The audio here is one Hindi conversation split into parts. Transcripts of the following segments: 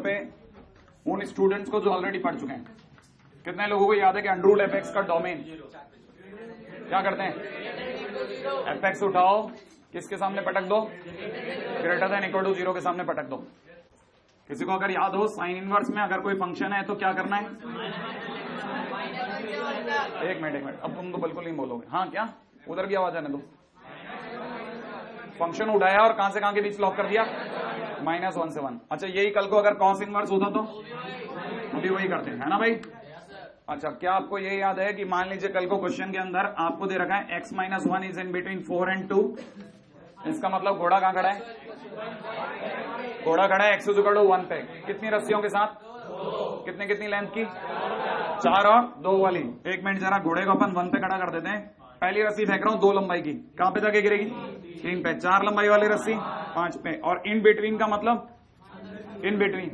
पे उन स्टूडेंट्स को जो ऑलरेडी पढ़ चुके हैं। कितने लोगों को याद है कि अंडर रूट एफ एक्स का डोमेन क्या करते हैं? एफ एक्स उठाओ, किसके सामने पटक दो? ग्रेटर देन इक्वल टू 0 के सामने पटक दो। किसी को अगर याद हो साइन इनवर्स में अगर कोई फंक्शन है तो क्या करना है? एक मिनट, अब तुम तो बिल्कुल नहीं बोलोगे। हाँ, क्या उधर भी आवाज आने दो। फंक्शन उठाया और कहां से कहां के बीच लॉक कर दिया? -1 से 1। अच्छा, यही कल को अगर कॉस इनवर्स होता तो अभी वही करते हैं, है ना भाई? अच्छा, क्या आपको ये याद है कि मान लीजिए कल को क्वेश्चन के अंदर आपको दे रखा है x - 1 is in between 4 and 2। इसका मतलब घोड़ा कहां खड़ा है? घोड़ा खड़ा है x = 1 पे। कितनी रस्सियों के साथ? कितनी लेंथ की? 4 और 2 वाली। एक मिनट, जरा घोड़े को अपन 1 पे खड़ा कर देते हैं। पहली रस्सी फेंक रहा हूं 2 लंबाई की, कहां पे जाके गिरेगी? 3 पे। 4 लंबाई वाली रस्सी 5 पे। और इन बिटवीन का मतलब इन बिटवीन,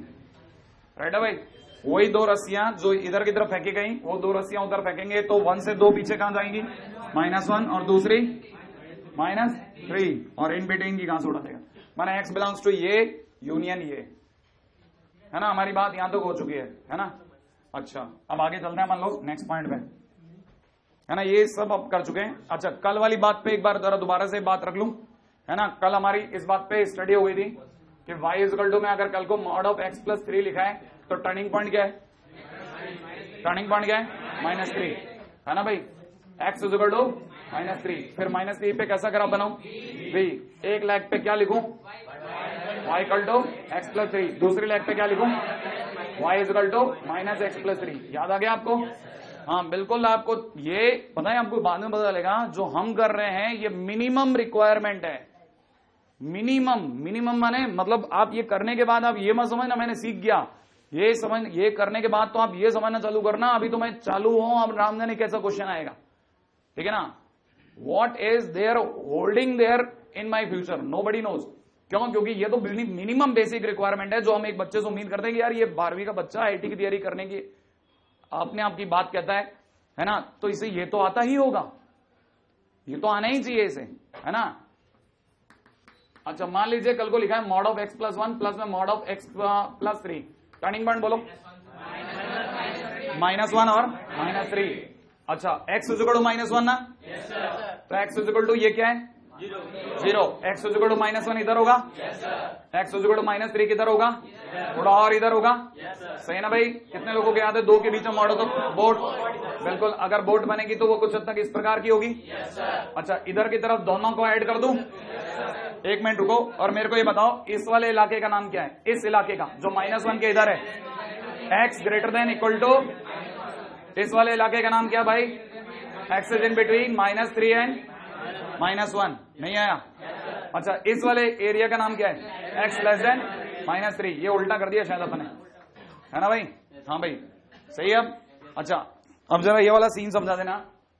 राइट है भाई? वही 2 रस्सियां जो इधर की तरफ फेंकी गई, वो 2 रस्सियां उधर फेंकेंगे तो 1 से 2 पीछे कहां जाएंगी? -1 और दूसरी -3। और इन बिटवीन की कहां से उड़ा देगा? माना x बिलोंग्स टू ये यूनियन ये, है ना? हमारी बात यहां तक हो चुकी है ना? अच्छा, अब आगे चलते हैं, मान लो नेक्स्ट पॉइंट पे, है ना? ये सब अब कर चुके हैं। अच्छा, कल वाली बात पे एक बार जरा दोबारा से बात रख लूं, है ना? कल हमारी इस बात पे स्टडी हो गई थी कि y = में अगर कल को mod of x + 3 लिखा है तो टर्निंग पॉइंट क्या है? टर्निंग पॉइंट क्या है? -3, है ना भाई? x = -3। फिर -3 पे कैसा ग्राफ बनाऊं भाई? एक लेग पे क्या लिखूं? y = x + 3। दूसरी लेग पे क्या लिखूं? y = -x + 3। याद आ गया आपको? हाँ बिल्कुल। आपको ये पता है, आपको बाद में पता चलेगा जो हम कर रहे हैं ये मिनिमम रिक्वायरमेंट है। मिनिमम माने मतलब आप ये करने के बाद आप ये मत समझना मैंने सीख गया, ये करने के बाद तो आप ये समझना चालू करना अभी तो मैं चालू हूं, अब राम जाने कैसा क्वेश्चन आएगा, ठीक है ना? What is there holding there in my future, nobody knows. क्यों? क्योंकि ये तो मिनिमम बेसिक रिक्वायरमेंट है जो हम एक बच्चे से उम्मीद करते हैं कि यार ये 12वीं का बच्चा आईटी की तैयारी करने की अपने आप की बात कहता है ना? तो इसे ये तो आता ही होगा, ये तो आना ही चाहिए इसे, है ना? अच्छा, मान लीजिए कल को लिखा है mod of x + 1 प्लस में mod of x + 3। Turning point बोलो। -1 और -3। अच्छा, x = -1 ना? तो x = ये क्या है? 0। x = -1 इधर होगा, x = -3 किधर होगा? थोड़ा और इधर होगा, सही ना भाई? कितने लोगों को याद है 2 के बीच में मॉड तो बोट? बिल्कुल। अगर बोट बनेगी तो वो कुछ हद तक इस प्रकार की होगी। अच्छा, इधर की तरफ दोनों को ऐड कर दूं? एक मिनट रुको और मेरे को ये बताओ, इस वाले इलाके का नाम क्या है? इस इलाके का जो -1 के इधर है, x > टू, इस वाले इलाके का नाम क्या भाई? x is in between -3 and -1। नहीं आया? अच्छा, इस वाले एरिया का नाम क्या है? x < -3। ये उल्टा कर दिया शायद अपने, है ना भाई? हाँ भाई, सही है। अब अच्छा, अब जरा ये वाला सीन समझा देना।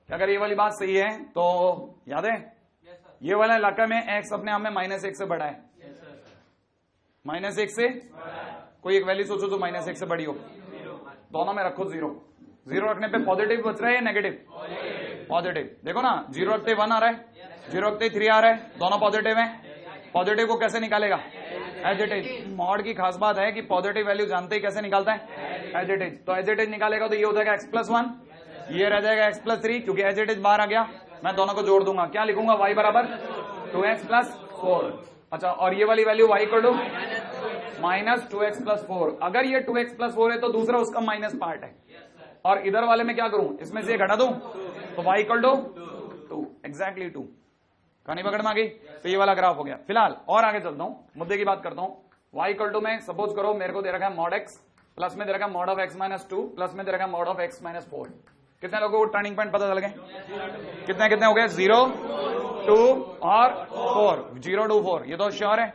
अगर ये वाली बात सही है तो याद है ये वाला इलाका में x अपने आप में -1 से बड़ा है। -1 से कोई एक वैल्यू सोचो जो -1 से बड़ी हो, दोनों में रखो 0। 0 रखने पे पॉजिटिव बच रहा है या नेगेटिव? पॉजिटिव। देखो ना, 0 रखते 1 आ रहा है, 0 रखते 3 आ रहा है, दोनों पॉजिटिव हैं। पॉजिटिव को कैसे निकालेगा? As it is. मॉड की खास बात है कि पॉजिटिव वैल्यू जानते ही कैसे निकालता है? As it is. तो एज इट इज निकालेगा तो ये हो जाएगा x + 1, ये रह जाएगा x + 3, क्योंकि एज इट इज बाहर आ गया। मैं दोनों को जोड़ दूंगा, क्या लिखूंगा? y = 2x + 4। अच्छा, और ये वाली वैल्यू y = -2x + 4। अगर ये 2x + 4 है तो दूसरा उसका माइनस पार्ट है, और इधर वाले में क्या करूं? इसमें से घटा दूं तो y = 2, एग्जैक्टली 2। कहानी पकड़ में आ गई? तो ये वाला ग्राफ हो गया। फिलहाल और आगे चलता हूं, मुद्दे की बात करता हूं। y = में सपोज करो मेरे को दे रखा है mod x, प्लस में दे रखा है mod of x - 2, प्लस में दे रखा है mod of x - 4। कितने लोगों को टर्निंग पॉइंट पता चल गए? कितने हो गए? 0, 2 और 4। 0 to 4, ये तो श्योर है।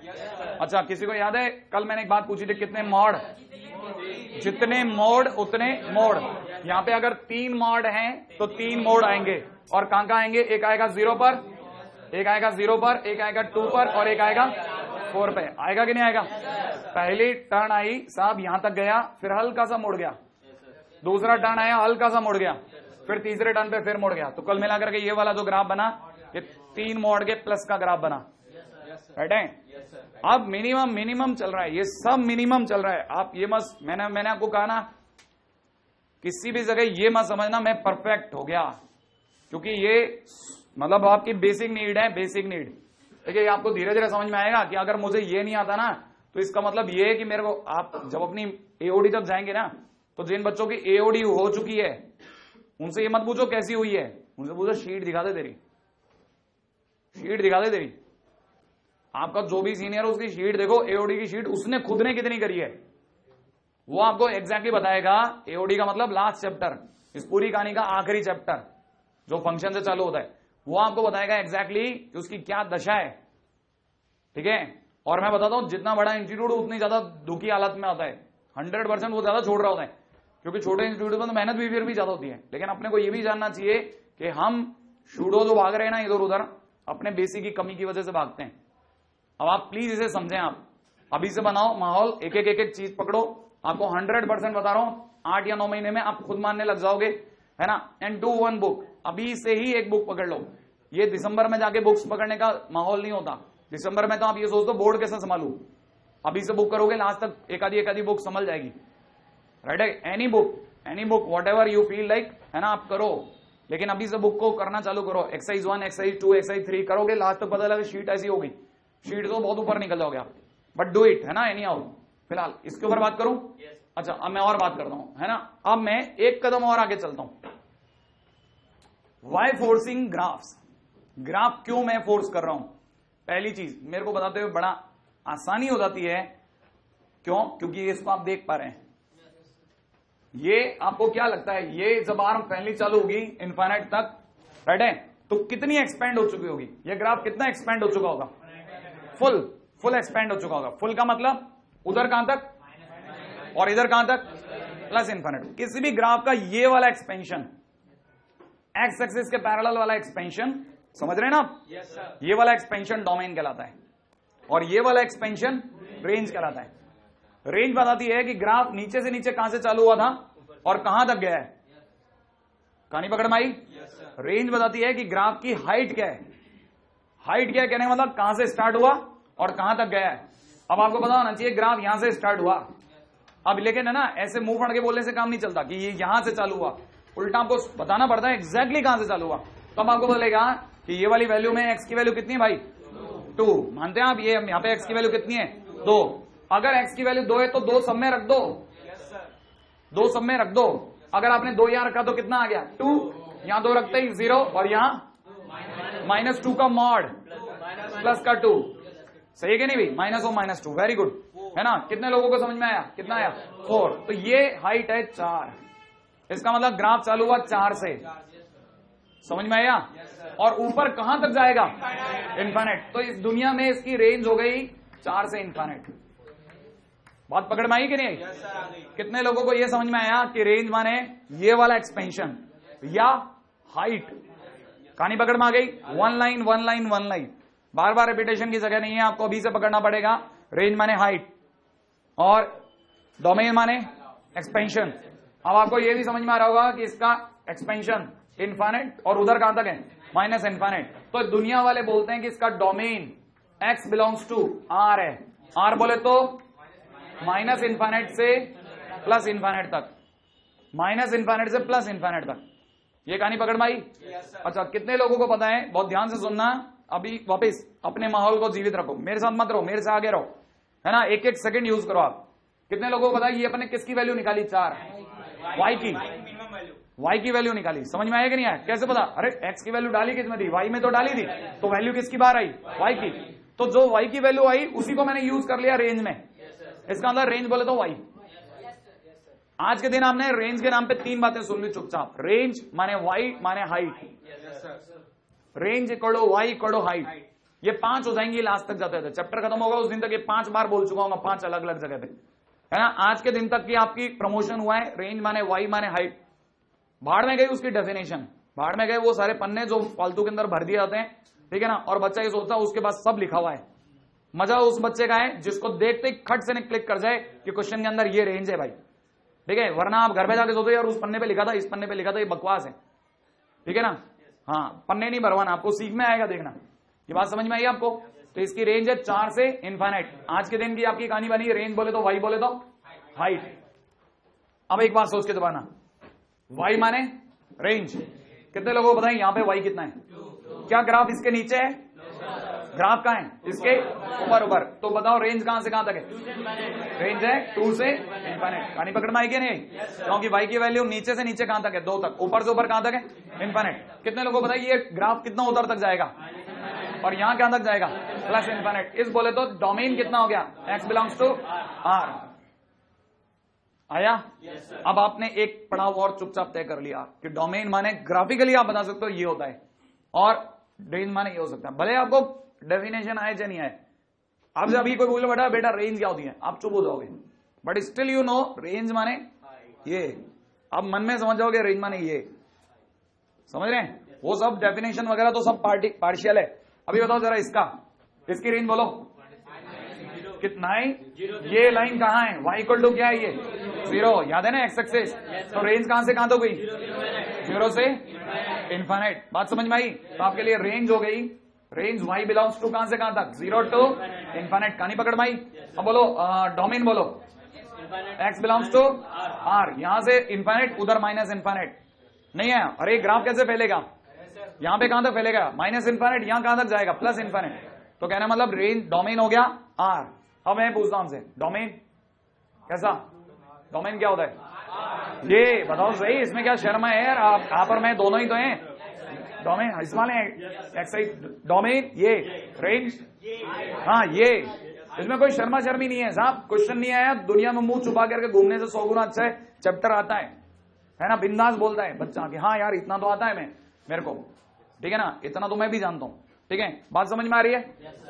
अच्छा, किसी को याद है कल मैंने एक बात पूछी थी, कितने मॉड? जितने मोड उतने मोड। यहाँ पे अगर 3 मॉड हैं तो 3 मोड आएंगे, और कहां आएंगे? एक आएगा 0 पर, एक आएगा 0 पर, एक आएगा 2 पर, और एक आएगा 4 पे। आएगा कि नहीं आएगा? पहली टर्न आई साहब यहां तक गया, फिर हल्का सा मुड़ गया, दूसरा टर्न आया हल्का सा मुड़ गया, फिर तीसरे टर्न पे फिर मुड़ गया। तो कल मिलाकर के ये वाला जो ग्राफ बना, ये 3 मॉड के प्लस का ग्राफ बना, राइट है। अब मिनिमम चल रहा है, ये सब मिनिमम चल रहा है। आप ये मत, मैंने आपको कहा ना, किसी भी जगह ये मत समझना मैं परफेक्ट हो गया, क्योंकि ये मतलब आपकी बेसिक नीड है, बेसिक नीड। देखिए आपको धीरे धीरे समझ में आएगा कि अगर मुझे ये नहीं आता ना, तो इसका मतलब ये है कि मेरे को, आप जब अपनी एओडी जब जाएंगे ना, तो जिन बच्चों की एओडी हो चुकी है उनसे ये मत पूछो कैसी हुई है, उनसे पूछो शीट दिखा दे तेरी, शीट दिखा दे तेरी। आपका जो भी सीनियर है उसकी शीट देखो, एओडी की शीट उसने खुद ने कितनी करी है, वो आपको एग्जैक्टली बताएगा। एओडी का मतलब लास्ट चैप्टर, इस पूरी कहानी का आखिरी चैप्टर जो फंक्शन से चालू होता है, वो आपको बताएगा एग्जैक्टली कि उसकी क्या दशा है। ठीक है, और मैं बताता हूं जितना बड़ा इंस्टीट्यूट उतनी ज्यादा दुखी हालत में आता है, 100% वो ज्यादा छोड़ रहा होता है, क्योंकि छोटे इंस्टीट्यूट में तो मेहनत भी फिर भी ज्यादा होती है। लेकिन अपने को ये भी जानना चाहिए कि हम शूडो जो भाग रहे हैं ना इधर उधर, अपने बेसिक की कमी की वजह से भागते हैं। अब आप प्लीज इसे समझें, आप अभी से बनाओ माहौल, एक एक चीज पकड़ो। आपको 100% बता रहा हूं, 8 या 9 महीने में आप खुद मानने लग जाओगे, है ना। एंड डू वन बुक, अभी से ही एक बुक पकड़ लो। ये दिसंबर में जाके बुक्स पकड़ने का माहौल नहीं होता। दिसंबर में तो आप ये सोच दो बोर्ड कैसे संभालू, अभी से बुक करोगे लास्ट तक एक आधी बुक संभल जाएगी, राइट है। Any book what ever you feel like, है ना, आप करो। लेकिन अभी से बुक को करना चालू करो। एक्सरसाइज 1, एक्सरसाइज 2, एक्सरसाइज 3 करोगे, लास्ट तक पता लगा शीट ऐसी होगी, शीट तो बहुत ऊपर निकल जाओगे आप, बट डू इट, है ना। एनी हाउ फिलहाल इसके ऊपर बात करूं। अच्छा अब मैं और बात करता हूं, है ना। अब मैं एक कदम और आगे चलता हूं। वाई फोर्सिंग ग्राफ्स, ग्राफ क्यों मैं फोर्स कर रहा हूं। पहली चीज मेरे को बताते हुए बड़ा आसानी हो जाती है, क्यों, क्योंकि इसको आप देख पा रहे हैं। ये आपको क्या लगता है, ये जब आर्म पहली चालू होगी इनफाइनाइट तक, राइट है, तो कितनी एक्सपेंड हो चुकी होगी, ये ग्राफ कितना एक्सपेंड हो चुका होगा, फुल एक्सपेंड हो चुका होगा। फुल का मतलब उधर कहां तक और इधर कहां तक, प्लस इनफाइनाइट। किसी भी ग्राफ का ये वाला एक्सपेंशन, एक्स एक्सिस के पैरेलल वाला एक्सपेंशन, समझ रहे हैं ना आप, yes, ये वाला एक्सपेंशन डोमेन कहलाता है, और ये वाला एक्सपेंशन रेंज कहलाता है। रेंज बताती है कि ग्राफ नीचे से नीचे कहां से चालू हुआ था और कहां तक गया है। कहानी पकड़ में आई। रेंज बताती है कि ग्राफ की हाइट क्या है। हाइट क्या है कहने का मतलब कहां से स्टार्ट हुआ और कहां तक गया है। अब आपको पता होना चाहिए ग्राफ यहां से स्टार्ट हुआ, अब लेकिन है ना ऐसे मुंह फड़ के बोलने से काम नहीं चलता कि ये यहां से चालू हुआ, उल्टा आपको बताना पड़ता है एग्जैक्टली कहां से चालू हुआ। तब आपको बोलेगा कि ये वाली वैल्यू में एक्स की वैल्यू कितनी है भाई, 2, मानते हैं आप। ये यहां पे एक्स की वैल्यू कितनी है, 2। अगर एक्स की वैल्यू 2 है तो 2 सब में रख दो, 2 सब में रख दो। अगर आपने 2 यहां रखा तो कितना आ गया, 2। यहां 2 रखते ही 0, और यहां -2 का मॉड प्लस का 2, सही है कि नहीं भाई, -2, वेरी गुड, है ना। कितने लोगों को समझ में आया, कितना आया, 4। तो ये हाइट है 4, इसका मतलब ग्राफ चालू हुआ 4 से, समझ में आया। और ऊपर कहां तक जाएगा, इनफाइनाइट। तो इस दुनिया में इसकी रेंज हो गई 4 से इनफाइनाइट। बात पकड़ में आई कि नहीं। कितने लोगों को यह समझ में आया कि रेंज माने ये वाला एक्सपेंशन या हाइट। कहानी पकड़ में आ गई। वन लाइन, बार बार रिपीटेशन की जगह नहीं है, आपको अभी से पकड़ना पड़ेगा। रेंज माने हाइट और डोमेन माने एक्सपेंशन। अब आपको यह भी समझ में आ रहा होगा कि इसका एक्सपेंशन इनफाइनाइट और उधर कहां तक है, माइनस इनफाइनाइट। तो दुनिया वाले बोलते हैं कि इसका domain x belongs to r है। r बोले तो माइनस इनफाइनाइट से प्लस इनफाइनाइट तक, माइनस इनफाइनाइट से प्लस इनफाइनाइट तक। ये कहानी पकड़ में आई। अच्छा कितने लोगों को पता है, बहुत ध्यान से सुनना, अभी वापस अपने माहौल को जीवित रखो, मेरे साथ मत रहो, मेरे से आगे रहो, है ना। एक सेकंड यूज करो आप। कितने लोगों को पता है ये अपने किसकी वैल्यू निकाली, 4, y की वैल्यू निकाली। समझ में आया कि नहीं आया, कैसे पता, अरे x की वैल्यू डाली किसमें थी, y में तो डाली थी, तो वैल्यू किसकी बाहर आई, y की। तो जो y की वैल्यू आई उसी को मैंने यूज कर लिया रेंज में। इसका मतलब रेंज बोले तो y। आज के दिन आपने रेंज के नाम पे 3 बातें सुन ली चुपचाप। रेंज माने y माने height, range equal y equal height. ये 5 हो जाएंगी लास्ट तक जाते थे, चैप्टर खत्म होगा उस दिन तक ये 5 बार बोल चुका हूं, 5 अलग अलग जगह पे, है ना। आज के दिन तक की आपकी प्रमोशन हुआ है। रेंज माने y माने हाइट, भाड़ में गई उसकी डेफिनेशन, भाड़ में गए वो सारे पन्ने जो फालतू के अंदर भर दिए जाते हैं, ठीक है ना। और बच्चा ये सोचता है उसके पास सब लिखा हुआ है। मजा उस बच्चे का है जिसको देखते ही खट से क्लिक कर जाए कि क्वेश्चन के अंदर ये रेंज है भाई, ठीक है। वरना आप घर पे जाके सोचो यार उस पन्ने पे लिखा था, इस पन्ने पे लिखा था, ये बकवास है, ठीक है ना। हाँ, पन्ने नहीं भरवाना, आपको सीख में आएगा, देखना। ये बात समझ में आई आपको। तो इसकी रेंज है 4 से इनफाइनाइट। आज के दिन की आपकी कहानी बनी, रेंज बोले तो वाई बोले तो हाइट। अब एक बात सोच के दबाना, वाई माने रेंज। कितने लोगों को पता है यहां पे वाई कितना है? क्या ग्राफ इसके नीचे है? ग्राफ कहां है? इसके ऊपर ऊपर। तो बताओ रेंज कहां से कहां तक है? रेंज है 2 से इनफाइनाइट। कहानी पकड़ में आएगी नहीं? क्योंकि वाई की वैल्यू नीचे से नीचे कहां तक है? 2 तक। ऊपर से ऊपर कहां तक है? इनफाइनाइट। कितने लोगों को पता है ये ग्राफ कितना ऊपर तक जाएगा और यहां कहां तक जाएगा? Plus infinite. इस बोले तो डोमेन कितना हो गया? x belongs to r। आया? अब आपने एक पड़ाव और चुपचाप तय कर लिया कि डोमेन माने ग्राफिकली आप बता सकते हो ये होता है और रेंज माने ये हो सकता है। भले आपको डेफिनेशन आए चाहे नहीं आए। अब जब अभी कोई बोले बेटा रेंज क्या होती है, आप चुप हो जाओगे, but still you know range माने ये। आप मन में समझ जाओगे रेंज माने ये। समझ रहे हैं? वो सब डेफिनेशन वगैरह तो सब पार्शियल है। अभी बताओ जरा इसकी रेंज बोलो कितना है? ये लाइन कहां है? y इक्वल टू क्या है? ये 0। याद है ना एक्स एक्सिस? तो रेंज कहां से कहां तक हुई? 0 से इनफाइनाइट। बात समझ में आई? तो आपके लिए रेंज हो गई, रेंज y बिलोंग्स टू कहां से कहां तक? 0 टू इनफाइनाइट। कहानी पकड़ में आई? अब बोलो डोमेन बोलो x बिलोंग्स टू r। यहां से इनफाइनाइट, उधर माइनस इनफाइनाइट। नहीं है? अरे ग्राफ कैसे फैलेगा? यहां पे कहां तक फैलेगा? Minus infinite. यहां कहां तक जाएगा? Plus infinite. तो कहना मतलब रेंज डोमेन हो गया r। अब मैं पूछता हूं हमसे डोमेन कैसा? डोमेन क्या होता है? ये बताओ सही, इसमें क्या शर्म है यार? आप और मैं दोनों ही तो हैं। डोमेन इस वाले एक्साइज डोमेन, ये रेंज, हाँ ये। इसमें कोई शर्मा शर्मी नहीं है साहब। क्वेश्चन नहीं आया, दुनिया में मुंह छुपा करके घूमने से 100 गुना अच्छा है चैप्टर आता है ना? बिंदास बोलता है बच्चा कि हाँ यार इतना तो आता है मेरे को, ठीक है ना? इतना तो मैं भी जानता हूं। ठीक है, बात समझ में आ रही है?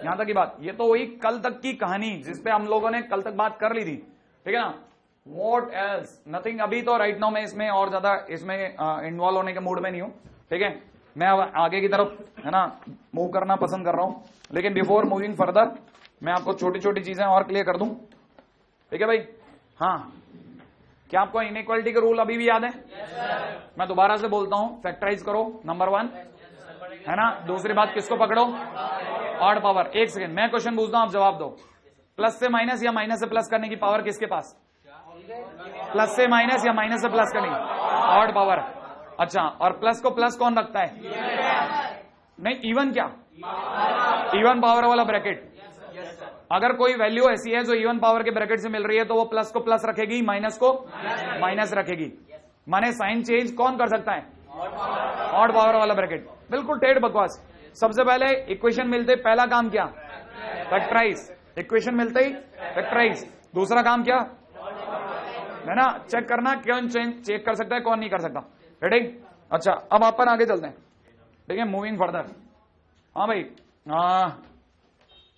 यहां तक की बात। ये तो हुई कल तक की कहानी जिसपे हम लोगों ने कल तक बात कर ली थी, ठीक है ना? What else? नथिंग। अभी तो राइट नाउ मैं इसमें और ज्यादा इसमें इन्वॉल्व होने के मूड में नहीं हूं, ठीक है? मैं अब आगे की तरफ है ना मूव करना पसंद कर रहा हूं। लेकिन बिफोर मूविंग फर्दर मैं आपको छोटी छोटी चीजें और क्लियर कर दूं, ठीक है भाई? हाँ, क्या आपको इनइक्वालिटी के रूल अभी भी याद है? मैं दोबारा से बोलता हूं, फैक्टराइज करो नंबर 1, है ना? दूसरी बात किसको पकड़ो? Odd power. एक सेकंड, मैं क्वेश्चन पूछता हूं, आप जवाब दो। प्लस से माइनस या माइनस से प्लस करने की पावर किसके पास? प्लस से माइनस या माइनस से प्लस करने की ऑड पावर। अच्छा, और प्लस को प्लस कौन रखता है? नहीं, इवन क्या? इवन पावर वाला ब्रैकेट। अगर कोई वैल्यू ऐसी है जो इवन पावर के ब्रैकेट से मिल रही है तो वो प्लस को प्लस रखेगी, माइनस को माइनस रखेगी। माने साइन चेंज कौन कर सकता है? ऑड पावर वाला ब्रैकेट। बिल्कुल टेढ़ बकवास। सबसे पहले इक्वेशन मिलते पहला काम क्या? फैक्टराइज। इक्वेशन मिलते ही फैक्टराइज। दूसरा काम क्या है ना? चेक करना कौन चेक कर सकता है कौन नहीं कर सकता। रेडी? अच्छा, अब अपन आगे चलते हैं, ठीक है? Moving further. हाँ भाई,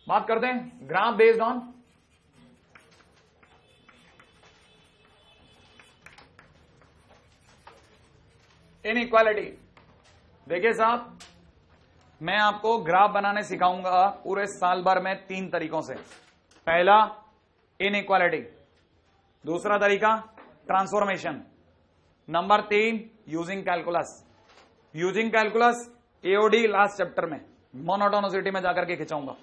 बात करते हैं ग्राफ बेस्ड ऑन इनइक्वालिटी। देखिए साहब, मैं आपको ग्राफ बनाने सिखाऊंगा पूरे साल भर में 3 तरीकों से। पहला इनइक्वालिटी, दूसरा तरीका transformation, number 3 using calculus. Using calculus AOD last chapter में मोनोटोनिसिटी में जाकर के खिंचाऊंगा,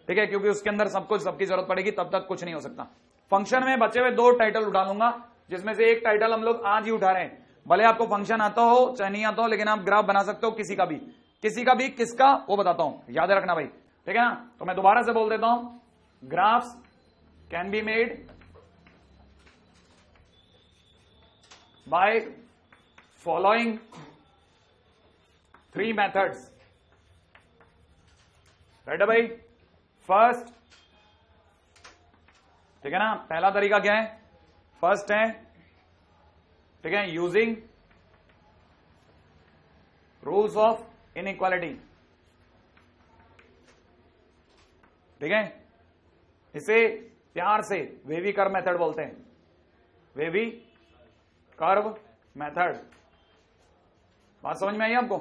ठीक है? क्योंकि उसके अंदर सब कुछ सबकी जरूरत पड़ेगी, तब तक कुछ नहीं हो सकता। फंक्शन में बचे हुए 2 टाइटल उठा लूंगा, जिसमें से एक टाइटल हम लोग आज ही उठा रहे हैं। भले आपको फंक्शन आता हो चाहे नहीं आता हो, लेकिन आप ग्राफ बना सकते हो किसी का भी। किसका वो बताता हूं, याद रखना भाई, ठीक है ना? तो मैं दोबारा से बोल देता हूं, graphs can be made by following 3 methods. Right है भाई? फर्स्ट, ठीक है ना? पहला तरीका क्या है? फर्स्ट है, ठीक है, यूजिंग रूल्स ऑफ इनइक्वालिटी, ठीक है? इसे प्यार से वेवी कर्व मेथड बोलते हैं। Wavy curve method. बात समझ में आई आपको?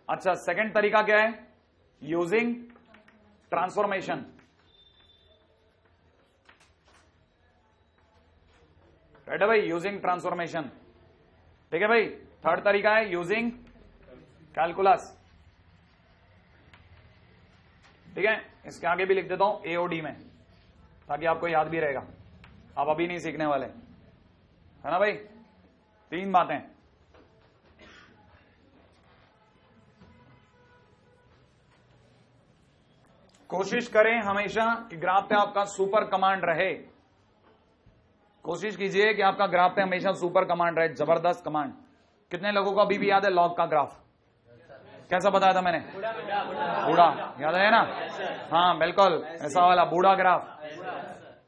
अच्छा, सेकंड तरीका क्या है? Using transformation. राइट है भाई? यूजिंग ट्रांसफॉर्मेशन, ठीक है भाई? थर्ड तरीका है यूजिंग कैलकुलस। ठीक है, इसके आगे भी लिख देता हूं AOD में, ताकि आपको याद भी रहेगा, आप अभी नहीं सीखने वाले, है ना भाई। 3 बातें। कोशिश करें हमेशा कि ग्राफ पे आपका सुपर कमांड रहे, कोशिश कीजिए कि आपका ग्राफ पे हमेशा सुपर कमांड रहे, जबरदस्त कमांड। कितने लोगों को अभी भी याद है लॉग का ग्राफ? कैसा बताया था मैंने? बूढ़ा, याद है ना? हाँ बिल्कुल, ऐसा वाला बूढ़ा ग्राफ।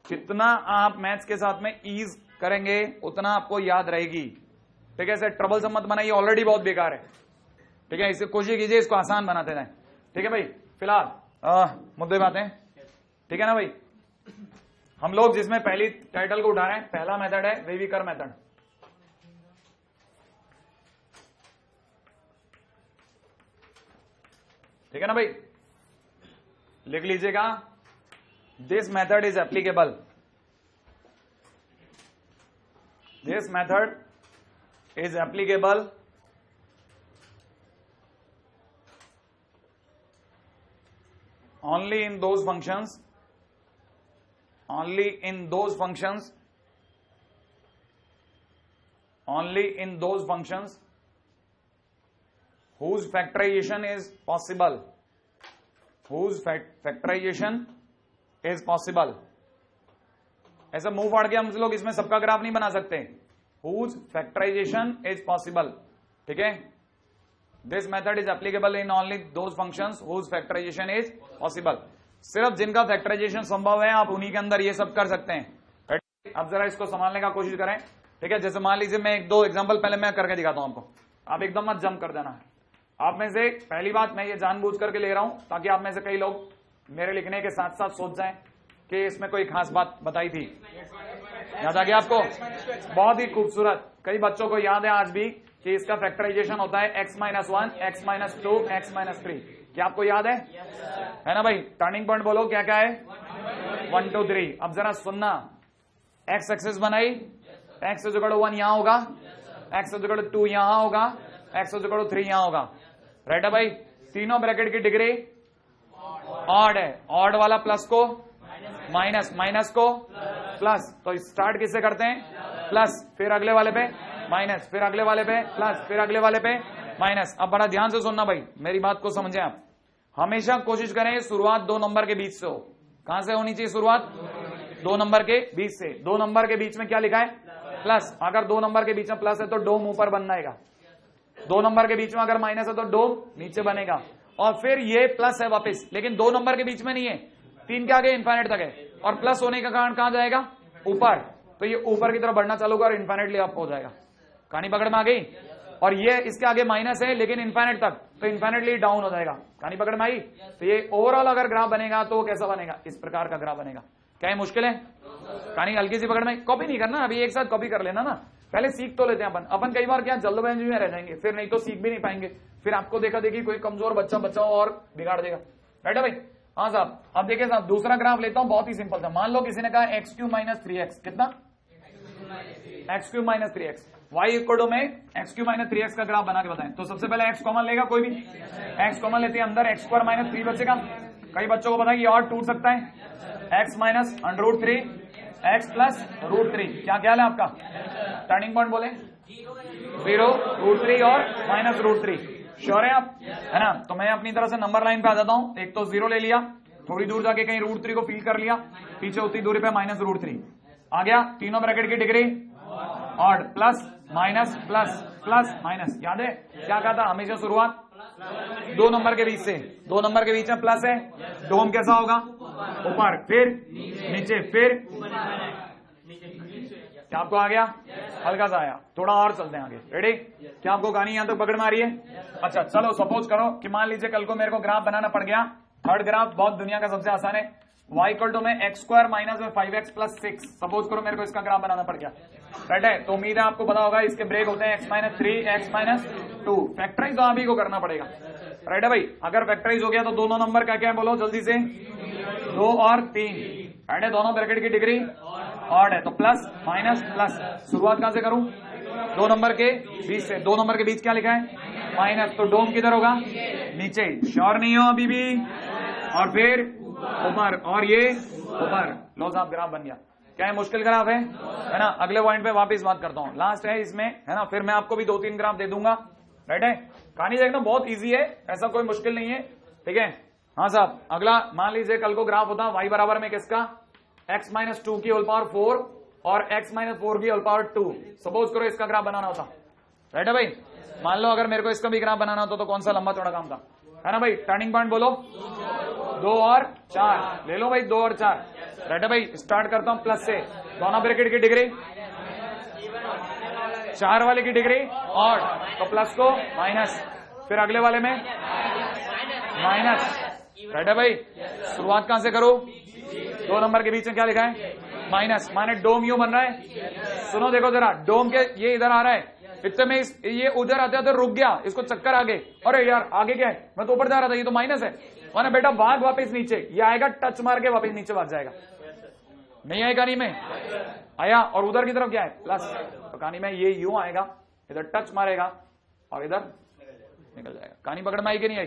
कितना आप मैथ्स के साथ में ईज करेंगे उतना आपको याद रहेगी, ठीक है। इसे ट्रबल से मत बनाइए, ऑलरेडी बहुत बेकार है, ठीक है। इसे कोशिश कीजिए इसको आसान बनाते जाएं, ठीक है भाई। फिलहाल मुद्दे बातें, ठीक है ना भाई। हम लोग जिसमें पहली टाइटल को उठा रहे हैं, पहला मेथड है वेविकर मेथड। ठीक है ना भाई, लिख लीजिएगा, this method is applicable, this method is applicable only in those functions, only in those functions, only in those functions whose factorization is possible, whose factorization is possible। ऐसा मुंह फाड़ के हम लोग इसमें सबका ग्राफ नहीं बना सकते, whose factorization is possible, ठीक है। This method is applicable in only those functions whose factorization is possible। सिर्फ जिनका फैक्टराइजेशन संभव है आप उन्हीं के अंदर ये सब कर सकते हैं। अब जरा इसको संभालने का कोशिश करें, ठीक है। जैसे मान लीजिए मैं 1-2 एग्जांपल पहले मैं करके दिखाता हूं आपको, आप एकदम मत जंप कर देना है। आप में से पहली बात मैं ये जानबूझ करके ले रहा हूं ताकि आप में से कई लोग मेरे लिखने के साथ साथ सोच जाएं कि इसमें कोई खास बात बताई थी। याद आ गया आपको? बहुत ही खूबसूरत, कई बच्चों को याद है आज भी कि इसका फैक्टराइजेशन होता है x-1, x-2, x-3। क्या आपको याद है ना भाई? टर्निंग पॉइंट बोलो क्या क्या है? 1 2 3। अब जरा सुनना, x एक्सिस बनाई, x = 1 यहां होगा, x = 2 यहां होगा, x = 3 यहां होगा, राइट है भाई। तीनों ब्रैकेट की डिग्री ऑड है, ऑड वाला प्लस को माइनस, माइनस को प्लस। तो स्टार्ट किससे करते हैं? प्लस, फिर अगले वाले पे माइनस, फिर अगले वाले पे प्लस, फिर अगले वाले पे माइनस। अब बड़ा ध्यान से सुनना भाई, मेरी बात को समझें आप। हमेशा कोशिश करें शुरुआत 2 नंबर के बीच से हो। कहां से होनी चाहिए शुरुआत? 2 नंबर के बीच से। 2 नंबर के बीच में क्या लिखा है? प्लस। अगर 2 नंबर के बीच में प्लस है तो डोम ऊपर बनना, 2 नंबर के बीच में अगर माइनस है तो डोम नीचे बनेगा, और फिर ये प्लस है वापस, लेकिन 2 नंबर के बीच में नहीं है, 3 के आगे इन्फाइनाइट तक है, और प्लस होने का कारण कहां जाएगा? ऊपर। तो ये ऊपर की तरफ बढ़ना चालू होगा और इन्फाइनाइटली अप हो जाएगा। कहानी पकड़ में आ गई? और ये इसके आगे माइनस है लेकिन इन्फाइनाइट तक, तो इन्फाइनाइटली डाउन हो जाएगा। कहानी पकड़ में आई? तो ये ओवरऑल अगर ग्राफ बनेगा तो कैसा बनेगा? इस प्रकार का ग्राफ बनेगा। क्या है मुश्किल है? कहानी हल्की सी पकड़ में, कॉपी नहीं करना, अभी एक साथ कॉपी कर लेना ना, पहले सीख तो लेते हैं अपन कई बार क्या जल्दबाजी में रह जाएंगे, फिर नहीं तो सीख भी नहीं पाएंगे, फिर आपको देखा देखी कोई कमजोर बच्चा और बिगाड़ देगा, राइट है भाई? हाँ साहब। अब देखिए साहब, दूसरा ग्राफ लेता हूं, बहुत ही सिंपल था। मान लो किसी ने कहा x³ - 3x, कितना? x³ - 3x। y इक्वल में x³ - 3x का ग्राफ बना के बताएं। तो सबसे पहले x कॉमन लेगा, कोई भी x कॉमन लेते हैं, अंदर x² - 3 बचेगा। कई बच्चों को पता है कि और टूट सकता है, x - √3 x + √3। क्या ख्याल है आपका? टर्निंग पॉइंट बोले 0, √3 और -√3। श्योर है आप? है ना? तो मैं अपनी तरह से नंबर लाइन पे आ जाता हूं। एक तो 0 ले लिया, थोड़ी दूर जाके कहीं √3 को फील कर लिया, पीछे उतनी दूरी पे -√3 आ गया। तीनों ब्रैकेट की degree odd, plus minus plus plus minus. याद है क्या कहा था? हमेशा शुरुआत 2 नंबर के बीच से, 2 नंबर के बीच में प्लस है, डोम कैसा होगा? ऊपर, फिर नीचे, फिर क्या आपको आ गया? हल्का सा आया, थोड़ा और चलते हैं आगे, रेडी? क्या आपको कहानी यहां तक पकड़ में आ रही है? अच्छा चलो, सपोज करो कि मान लीजिए कल को मेरे को ग्राफ बनाना पड़ गया, थर्ड ग्राफ बहुत दुनिया का सबसे आसान है, y = में x² - 5x + 6। सपोज करो मेरे को इसका ग्राफ बनाना पड़ गया, राइट है? तो उम्मीद है आपको पता होगा इसके ब्रेक होते हैं x - 3 x - 2। फैक्टराइज तो आप ही को करना पड़ेगा, राइट है भाई? अगर फैक्टराइज हो गया तो दोनों नंबर क्या क्या है बोलो जल्दी से? 2 और 3, राइट है? दोनों ब्रैकेट की डिग्री ऑड है, तो प्लस माइनस प्लस। शुरुआत कहां से करूं? 2 नंबर के बीच से। 2 नंबर के बीच क्या लिखा है? माइनस, तो डोम किधर होगा? नीचे। श्योर नहीं हो अभी भी? और फिर ऊपर, और ये ऊपर। लो साहब ग्राफ बन गया। क्या है, मुश्किल ग्राफ है ना। अगले पॉइंट पे वापस बात करता हूं, लास्ट है इसमें, है ना। फिर मैं आपको भी 2-3 ग्राफ दे दूंगा, राइट है। कहानी देखना बहुत इजी है, ऐसा कोई मुश्किल नहीं है, ठीक है। हाँ साहब, अगला मान लीजिए कल को ग्राफ होता y बराबर में किसका, x माइनस 2 की होल पावर 4 और x माइनस 4 की होल पावर 2। सपोज करो इसका ग्राफ बनाना होता, राइट है भाई। मान लो अगर मेरे को इसका भी ग्राफ बनाना होता तो कौन सा लंबा चौड़ा काम था, है ना भाई। टर्निंग पॉइंट बोलो, 2 और 4 ले लो भाई, 2 और 4, राइट है भाई। स्टार्ट करता हूं प्लस से, दोनों ब्रैकेट की डिग्री 4 वाले की डिग्री ऑड, तो प्लस को माइनस, फिर अगले वाले में माइनस, राइट है भाई। शुरुआत कहां से करो, 2 नंबर के बीच में क्या लिखा है, माइनस। माने डोम यू बन रहा है, सुनो देखो जरा, डोम के ये इधर आ रहा है, इतने में ये उधर आते आते रुक गया, इसको चक्कर आगे, अरे यार आगे क्या है, मैं तो ऊपर जा रहा था, ये तो माइनस है। माने बेटा भाग वापस नीचे, ये आएगा टच मार के वापस नीचे भाग जाएगा, नहीं आएगा नहीं में आया। और उधर की तरफ क्या है, प्लस, तो कहानी में ये यूं आएगा, इधर टच मारेगा और इधर निकल जाएगा। कहानी पकड़ में आई कि नहीं आई।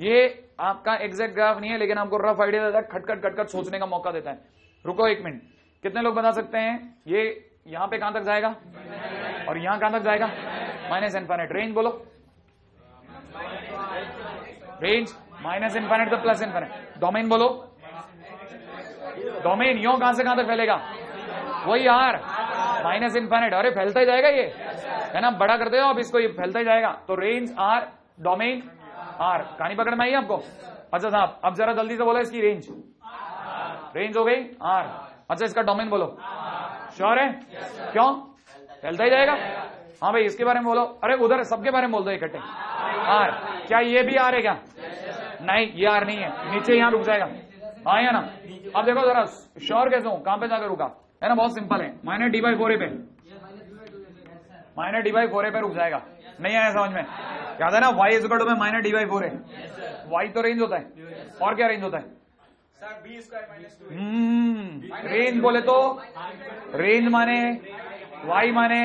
ये आपका एग्जैक्ट ग्राफ नहीं है, लेकिन आपको रफ आइडिया देता है, खटखट खटखट सोचने का मौका देता है। रुको 1 मिनट, कितने लोग बता सकते हैं ये यहां पे कहां तक जाएगा और यहां कहां तक जाएगा, माइनस इनफाइनाइट। रेंज बोलो, रेंज माइनस इनफाइनाइट तो प्लस इनफाइनाइट। डोमेन बोलो, डोमेन यो कहां से कहां तक फैलेगा, वही यार माइनस इनफाइनाइट। अरे फैलता ही जाएगा ये, है ना, बड़ा करते हो अब इसको, ये फैलता ही जाएगा। तो रेंज आर, डोमेन आर। कहानी पकड़ में आई आपको। अच्छा साहब अब जरा जल्दी से बोलो इसकी रेंज, रेंज हो गई आर। अच्छा इसका डोमेन बोलो, श्योर है, क्यों, फैलता ही जाएगा। हाँ भाई इसके बारे में बोलो, अरे उधर सबके बारे में बोल दो इकट्ठे। आर, क्या ये भी आर है क्या, नहीं ये आर नहीं है, नीचे यहां रुक जाएगा, हाँ या ना। अब देखो जरा श्योर कैसे हूं, कहां पे जाकर रुका, है ना, बहुत सिंपल है, माइनस d/4a पे, माइनस d/4a पे रुक जाएगा। नहीं आया समझ में, याद है ना, y इज इक्वल टू में माइनस d/4a। y तो रेंज होता है, और क्या रेंज होता है, रेंज बोले तो रेंज माने y माने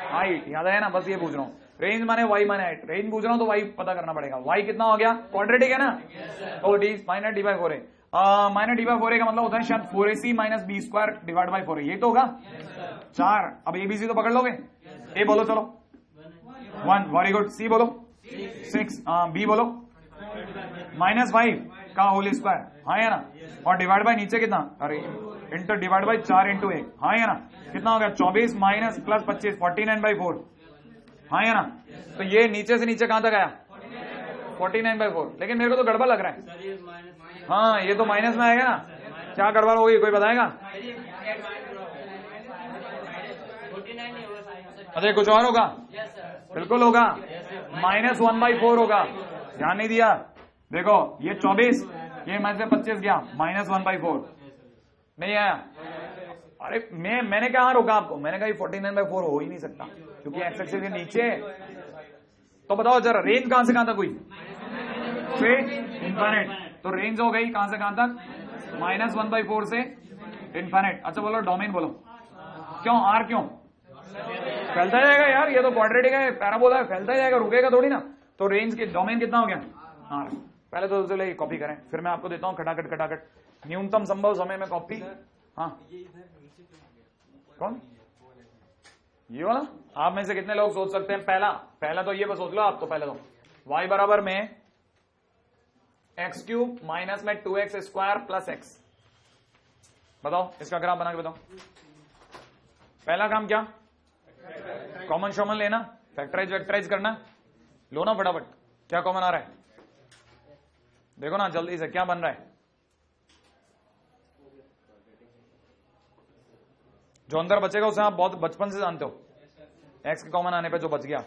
हाइट, याद है ना, बस ये पूछ रहा हूँ। रेंज माने y माने हाइट, रेंज पूछ रहा हूँ तो y पता करना पड़ेगा। y कितना हो गया, क्वाड्रेटिक है ना, तो D minus d/4a। Minus d/4a का मतलब होता है शायद 4ac minus b² divide by 4a, ये तो होगा 4। अब एबीसी तो पकड़ लोगे, ए बोलो चलो 1, वेरी गुड। सी बोलो 6, बी बोलो -5 का होल स्क्वायर, हाँ या ना, और डिवाइड बाय नीचे कितना, अरे इंटू डिवाइड बाय 4 इंटू 1, हाँ या ना, कितना हो गया 24 माइनस प्लस 25 49/4, हाँ या ना। तो ये नीचे से नीचे कहां तक आया 49/4, लेकिन मेरे को तो गड़बड़ लग रहा है। हाँ ये तो माइनस में आएगा ना, क्या गड़बड़ होगी कोई बताएगा, अरे कुछ और होगा, बिल्कुल होगा, -1/4 होगा, ध्यान नहीं दिया। देखो ये 24, ये में से 25 गया, -1/4 नहीं आया। अरे मैंने कहा रोका आपको, मैंने कहा 49/4 हो ही नहीं सकता क्योंकि एक्स एक्सिस के नीचे। तो बताओ जरा रेंज कहां से कहां तक हुई, इनफाइनाइट, तो रेंज हो गई कहां से कहां तक, -1/4 से इनफाइनाइट। अच्छा बोलो डोमेन बोलो, क्यों आर, क्यों फैलता जाएगा यार, ये तो क्वाड्रेटिक है, पैराबोला है, फैलता जाएगा, रुकेगा थोड़ी ना। तो रेंज के डोमेन कितना हो गया आर। पहले तो चलिए कॉपी करें, फिर मैं आपको देता हूं खटाखट खटाखट, न्यूनतम संभव समय में कॉपी। हाँ कौन, ये वाला। आप में से कितने लोग सोच सकते हैं, पहला तो ये बस सोच लो आप, तो पहले तो y बराबर में x³ माइनस में 2x² प्लस x। बताओ इसका ग्राफ बना के बताओ। पहला काम क्या, कॉमन शॉमन लेना, फैक्टराइज वेक्टराइज करना, लो ना फटाफट, क्या कॉमन आ रहा है देखो ना जल्दी से, क्या बन रहा है, जो अंदर बचेगा उसे आप बहुत बचपन से जानते हो, x के कॉमन आने पे जो बच गया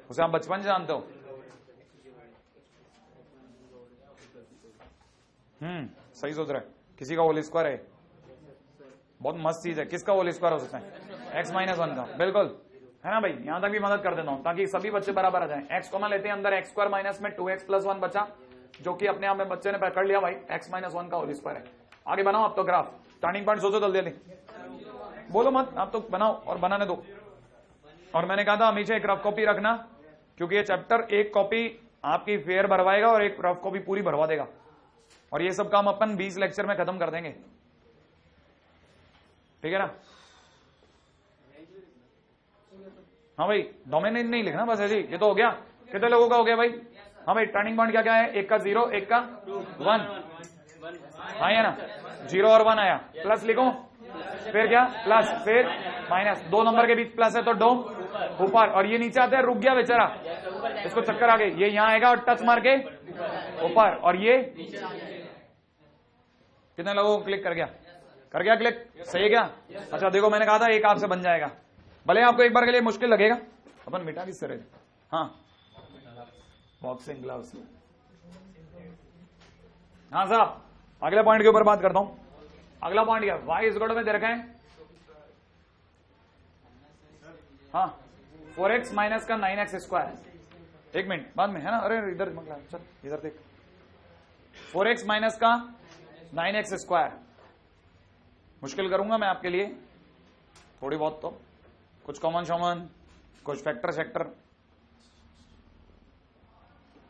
उसे आप बचपन से जानते हो। सही सोच रहे हैं, किसी का होल स्क्वायर है, बहुत मस्त चीज है, किसका होल स्क्वायर हो सकता है, x-1 का, बिल्कुल है ना भाई। यहां तक भी मदद कर देता हूं ताकि सभी बच्चे बराबर आ जाएं। x कॉमन लेते हैं, अंदर x² माइनस में 2x + 1 बचा, जो कि अपने आप में बच्चे ने पकड़ लिया भाई, x-1 का होल स्क्वायर है। आगे बनाओ आप तो ग्राफ, टर्निंग पॉइंट सोचो जल्दी जल्दी, बोलो मत, आप तो बनाओ और बनाने दो। और मैंने कहा था हमेशा एक रफ कॉपी रखना, क्योंकि ये चैप्टर एक कॉपी आपकी फेयर भरवाएगा और एक रफ कॉपी पूरी भरवा देगा। और ये सब काम अपन 20 लेक्चर में खत्म कर देंगे, ठीक है ना। हाँ भाई, डोमेन नहीं लिखना बस ऐसे ही, ये तो हो गया। कितने लोगों का हो गया भाई? हाँ भाई, टर्निंग पॉइंट क्या क्या है? एक का 0, एक का 1, हाँ या ना, 0 और 1 आया, प्लस लिखो, फिर क्या प्लस, फिर माइनस, 2 नंबर के बीच प्लस है तो डोम ऊपर, और ये नीचे आता है, रुक गया बेचारा, इसको चक्कर आ गई, ये यहां आएगा और टच मार के ऊपर, और ये कितने लोगों को क्लिक कर गया? कर गया क्लिक, सही है क्या? अच्छा देखो, मैंने कहा था एक आपसे बन जाएगा, भले आपको एक बार के लिए मुश्किल लगेगा। अपन मिटा किस तरह? हाँ, बॉक्सिंग ग्लव्स। हाँ साहब, अगले पॉइंट के ऊपर बात करता हूं। अगला पॉइंट क्या? वाई इज में दे रखा है, हाँ 4x माइनस का 9x स्क्वायर। एक मिनट बाद में है ना, अरे इधर चल, इधर देख, 4x माइनस का 9x स्क्वायर। मुश्किल करूंगा मैं आपके लिए थोड़ी बहुत, तो कुछ कॉमन शॉमन, कुछ फैक्टर सेक्टर,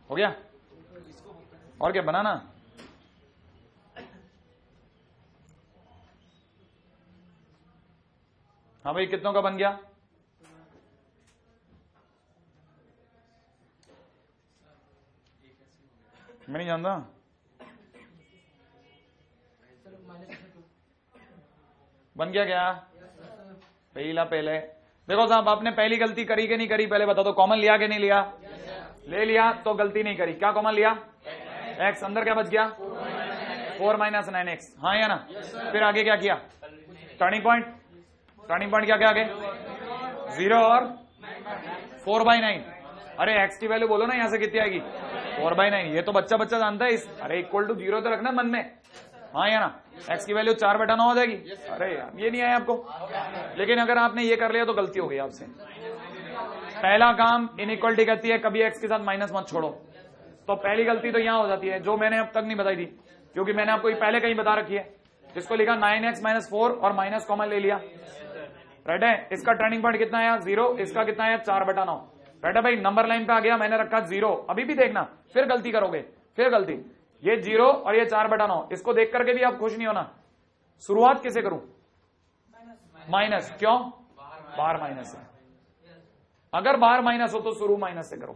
हो गया? और क्या बनाना? हाँ भाई, कितनों का बन गया? मैं नहीं जानता। बन गया क्या? पहले देखो साहब, आपने पहली गलती करी कि नहीं करी? पहले बता दो, कॉमन लिया कि नहीं लिया? ले लिया तो गलती नहीं करी। क्या कॉमन लिया? x, अंदर क्या बच गया? 4 माइनस 9x, हाँ या ना। फिर आगे क्या किया? Turning point. टर्निंग पॉइंट क्या क्या आगे? 0 और 4/9। अरे x की वैल्यू बोलो ना, यहां से कितनी आएगी? 4/9। ये तो बच्चा जानता है। अरे इक्वल टू 0 तो रखना मन में, हाँ या ना। x की वैल्यू 4/9 हो जाएगी। अरे यार, ये नहीं आया आपको, लेकिन अगर आपने ये कर लिया तो गलती हो गई आपसे। पहला काम इनइक्वालिटी कहती है कभी x के साथ माइनस मत छोड़ो, तो पहली गलती तो यहां हो जाती है, जो मैंने अब तक नहीं बताई थी, क्योंकि मैंने आपको पहले कहीं बता रखी है। जिसको लिखा 9x माइनस 4 और माइनस कॉमन ले लिया, राइट है। इसका टर्निंग पॉइंट कितना आया? 0। इसका कितना आया? 4/9, राइट है भाई। नंबर लाइन पे आ गया, मैंने रखा 0। अभी भी देखना, फिर गलती करोगे, फिर गलती। ये 0 और ये 4/9, इसको देख करके भी आप खुश नहीं होना। शुरुआत किसे करूं? माइनस। क्यों? बाहर माइनस है। अगर बाहर माइनस हो तो शुरू माइनस से करो।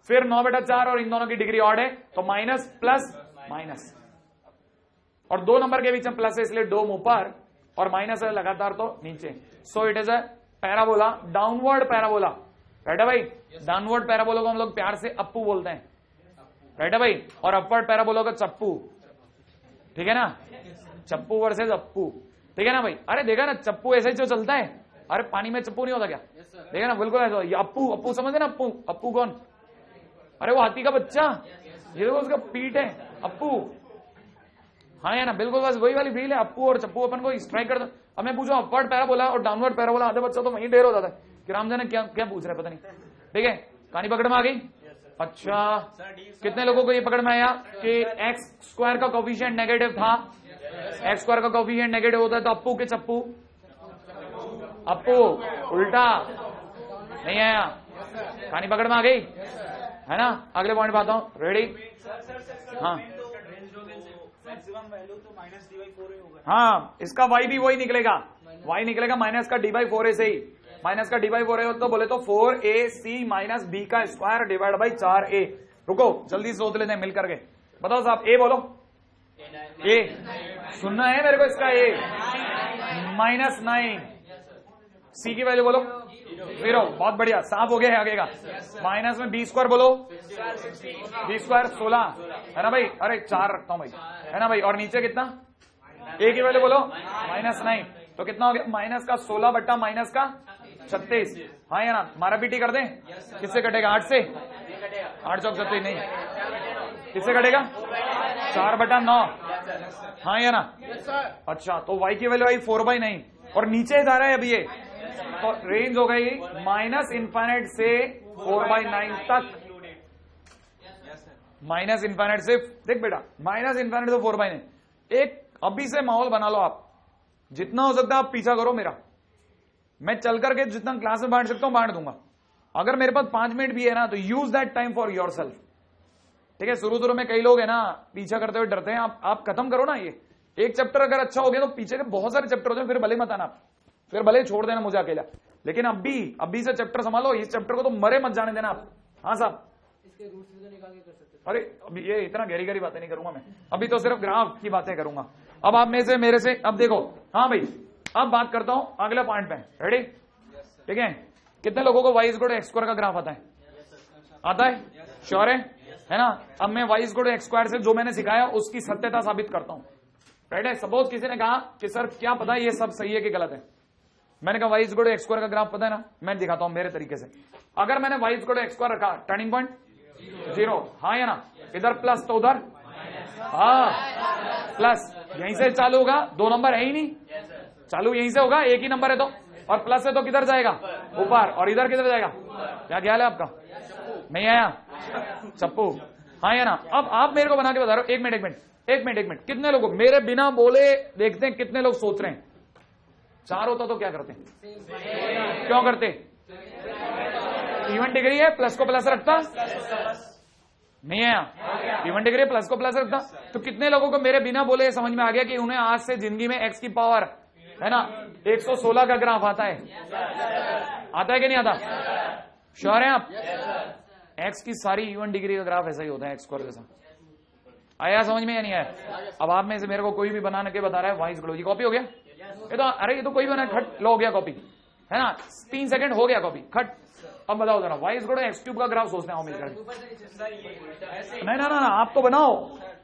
फिर 9/4 और इन दोनों की डिग्री ऑड है, तो माइनस प्लस माइनस, और 2 नंबर के बीच में प्लस है, इसलिए डोम ऊपर और माइनस है लगातार तो नीचे। So it is a parabola, downward parabola, right है भाई। डाउनवर्ड पैराबोला को हम लोग प्यार से अप्पू बोलते हैं, राइट है भाई। और अपवर्ड पैराबोला को चप्पू, ठीक है ना। चप्पू वर्सेस अप्पू, ठीक है ना भाई। अरे देखा ना, चप्पू ऐसे ही जो चलता है, अरे पानी में चप्पू नहीं होता क्या? देखा ना, बिल्कुल ऐसा। ये अप्पू, अप्पू समझे ना? अप्पू, अप्पू कौन? अरे वो हाथी का बच्चा, ये देखो उसका पीठ है, अप्पू, हाँ या ना, बिल्कुल बस वही वाली फील है। अप्पू और चप्पू अपन को स्ट्राइक कर दो। अब मैं पूछूं अपवर्ड पैराबोला और डाउनवर्ड पैराबोला, आधे बच्चा तो वहीं ढेर हो जाता है कि राम जाने क्या क्या पूछ रहे हैं, पता नहीं। ठीक है, कहानी पकड़ में आ गई? अच्छा, कितने लोगों को ये पकड़ में आया कि एक्स स्क्वायर का कोफिशिएंट नेगेटिव था? एक्स स्क्वायर का कोफिशिएंट नेगेटिव होता है तो अप्पू के चप्पू, अप्पू उल्टा नहीं आया। कहानी पकड़ में आ गई है ना। अगले पॉइंट पे आता हूं, रेडी? हाँ हाँ, इसका y भी वही निकलेगा, y निकलेगा माइनस का d/4a से ही। माइनस का d/4a तो बोले तो 4ac माइनस b का स्क्वायर डिवाइड बाई 4a। रुको जल्दी सोच लेते हैं मिल करके। बताओ साहब, a बोलो। a सुनना है मेरे को, इसका a -9। c की वैल्यू बोलो 0। बहुत बढ़िया, साफ हो गया है आगे का। माइनस में b स्क्वायर बोलो, b स्क्वायर 16 है ना भाई। अरे 4 रखता हूं भाई, है ना भाई। और नीचे कितना? a की वैल्यू बोलो -9, तो कितना हो गया? माइनस का 16 बट्टा माइनस का 36, हाँ या ना। मारा पीटी कर दें, किससे कटेगा? 8 से। 8 चौक 36 नहीं, किससे कटेगा? 4/9, हाँ या ना। अच्छा, तो y की वैल्यू आई 4/9 और नीचे जा रहा है अभी ये, तो रेंज हो गई -इनफाइनाइट से 4/9 तक। -इनफाइनाइट से, देख बेटा, -इनफाइनाइट से 4/9। एक अभी से माहौल बना लो आप, जितना हो सकता है आप पीछा करो मेरा। मैं चल करके जितना क्लास में बांट सकता हूं बांट दूंगा। अगर मेरे पास 5 मिनट भी है ना, तो use that time for your self. ठीक है, शुरू में कई लोग है ना पीछा करते हुए डरते हैं, आप खत्म करो ना। ये एक चैप्टर अगर अच्छा हो गया तो पीछे के बहुत सारे चैप्टर होते हैं, फिर भले मत आना, फिर भले छोड़ देना मुझे अकेला, लेकिन अभी से चैप्टर संभालो, इस चैप्टर को तो मरे मत जाने देना आप। हाँ साहब, इसके रूट्स भी तो निकाल के कर सकते हैं। अरे अभी ये इतना गहरी बातें नहीं करूंगा मैं, अभी तो सिर्फ ग्राफ की बातें करूंगा। अब आप में से मेरे से अब देखो, हाँ भाई अब बात करता हूं अगले पॉइंट पे, रेडी? ठीक है, कितने लोगों को y equal to x square का ग्राफ आता है? आता है, श्योर है ना? अब मैं y equal to x square से जो मैंने सिखाया उसकी सत्यता साबित करता हूं, राइट है? सपोज किसी ने कहा कि सर क्या पता ये सब सही है कि गलत है, मैंने कहा y equal to x square का ग्राफ पता है ना, मैं दिखाता हूं मेरे तरीके से। अगर मैंने y equal to x square रखा, टर्निंग पॉइंट 0, हाँ या ना? इधर प्लस तो उधर हाँ प्लस, यहीं से चालू होगा, 2 नंबर है ही नहीं, चालू यहीं से होगा, एक ही नंबर है तो, और प्लस है तो किधर जाएगा? ऊपर, और इधर किधर जाएगा? क्या ख्याल है आपका? नहीं आया? चप्पू, हाँ या ना? अब आप मेरे को बना के बता रहे हो, एक मिनट, कितने लोगों, मेरे बिना बोले देखते हैं कितने लोग सोच रहे हैं 4 होता तो क्या करते? क्यों करते? इवन डिग्री है, प्लस को प्लस रखता नहीं आया? इवन डिग्री प्लस को प्लस रखता। तो कितने लोगों को मेरे बिना बोले समझ में आ गया कि उन्हें आज से जिंदगी में एक्स की पावर है ना 116 का ग्राफ आता है? आता है कि नहीं आता? श्योर है आप? एक्स की सारी इवन डिग्री का ग्राफ ऐसा ही होता है, एक्स स्क्वायर जैसा। आया समझ में या नहीं आया? अब आप में से मेरे को कोई भी बनाने के बता रहा है वाई इक्वल, ये कॉपी हो गया? ये तो अरे ये तो कोई बना, खट लो हो गया कॉपी, है ना? 3 सेकंड हो गया कॉपी, खट। अब बताओ जरा y equal to x cube का ग्राफ सोचते हैं मिलकर। नहीं ना ना ना, आप तो बनाओ।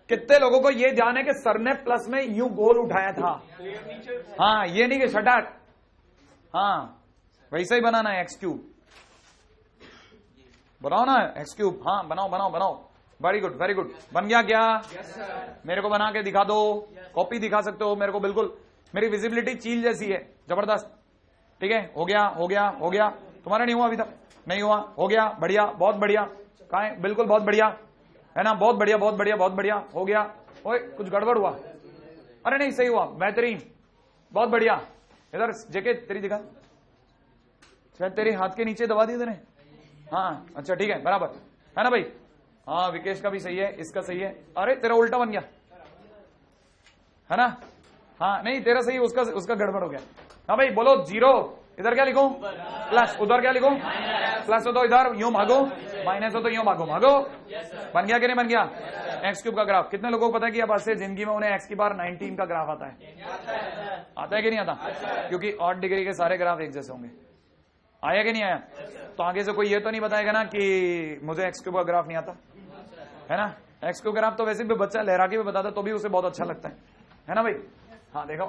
कितने लोगों को ये ध्यान है कि सर ने प्लस में यूं गोल उठाया था? हाँ, ये नहीं कि शटाट, हाँ वैसे ही बनाना है एक्स क्यूब, बनाओ ना एक्स क्यूब, हाँ बनाओ। वेरी गुड, बन गया क्या? मेरे को बना के दिखा दो, कॉपी दिखा सकते हो मेरे को, बिल्कुल मेरी विजिबिलिटी चील जैसी है, जबरदस्त। ठीक है, हो गया। तुम्हारा नहीं हुआ अभी तक? नहीं हुआ, हो गया, बढ़िया, बहुत बढ़िया। कहाँ है? बिल्कुल बहुत बढ़िया, है ना? बहुत बढ़िया, हो गया। ओए कुछ गड़बड़ हुआ? अरे नहीं, सही हुआ, बेहतरीन, बहुत बढ़िया। इधर जेके तेरी दिखा, शायद तेरे हाथ के नीचे दबा दिए तेने। हाँ अच्छा ठीक है, बराबर है ना भाई? हाँ विकेश का भी सही है, इसका सही है। अरे तेरा उल्टा बन गया है ना? हाँ नहीं तेरा सही, उसका गड़बड़ हो गया। हाँ भाई बोलो 0, इधर क्या लिखूं? प्लस, उधर क्या लिखूं? प्लस हो तो इधर यूं भागो, माइनस हो तो यूं भागो। बन गया कि नहीं बन गया? एक्स क्यूब का ग्राफ। कितने लोगों को पता है कि अब से जिंदगी में उन्हें एक्स की पावर 19 का ग्राफ आता है कि नहीं आता? क्योंकि ऑड डिग्री के सारे ग्राफ एक जैसे होंगे। आया कि नहीं आया? तो आगे से कोई ये तो नहीं बताएगा ना कि मुझे एक्स क्यूब का ग्राफ नहीं आता, है ना? एक्स क्यूब ग्राफ तो वैसे भी बच्चा लहरा के भी बताता तो भी उसे बहुत अच्छा लगता है ना भाई? हाँ देखो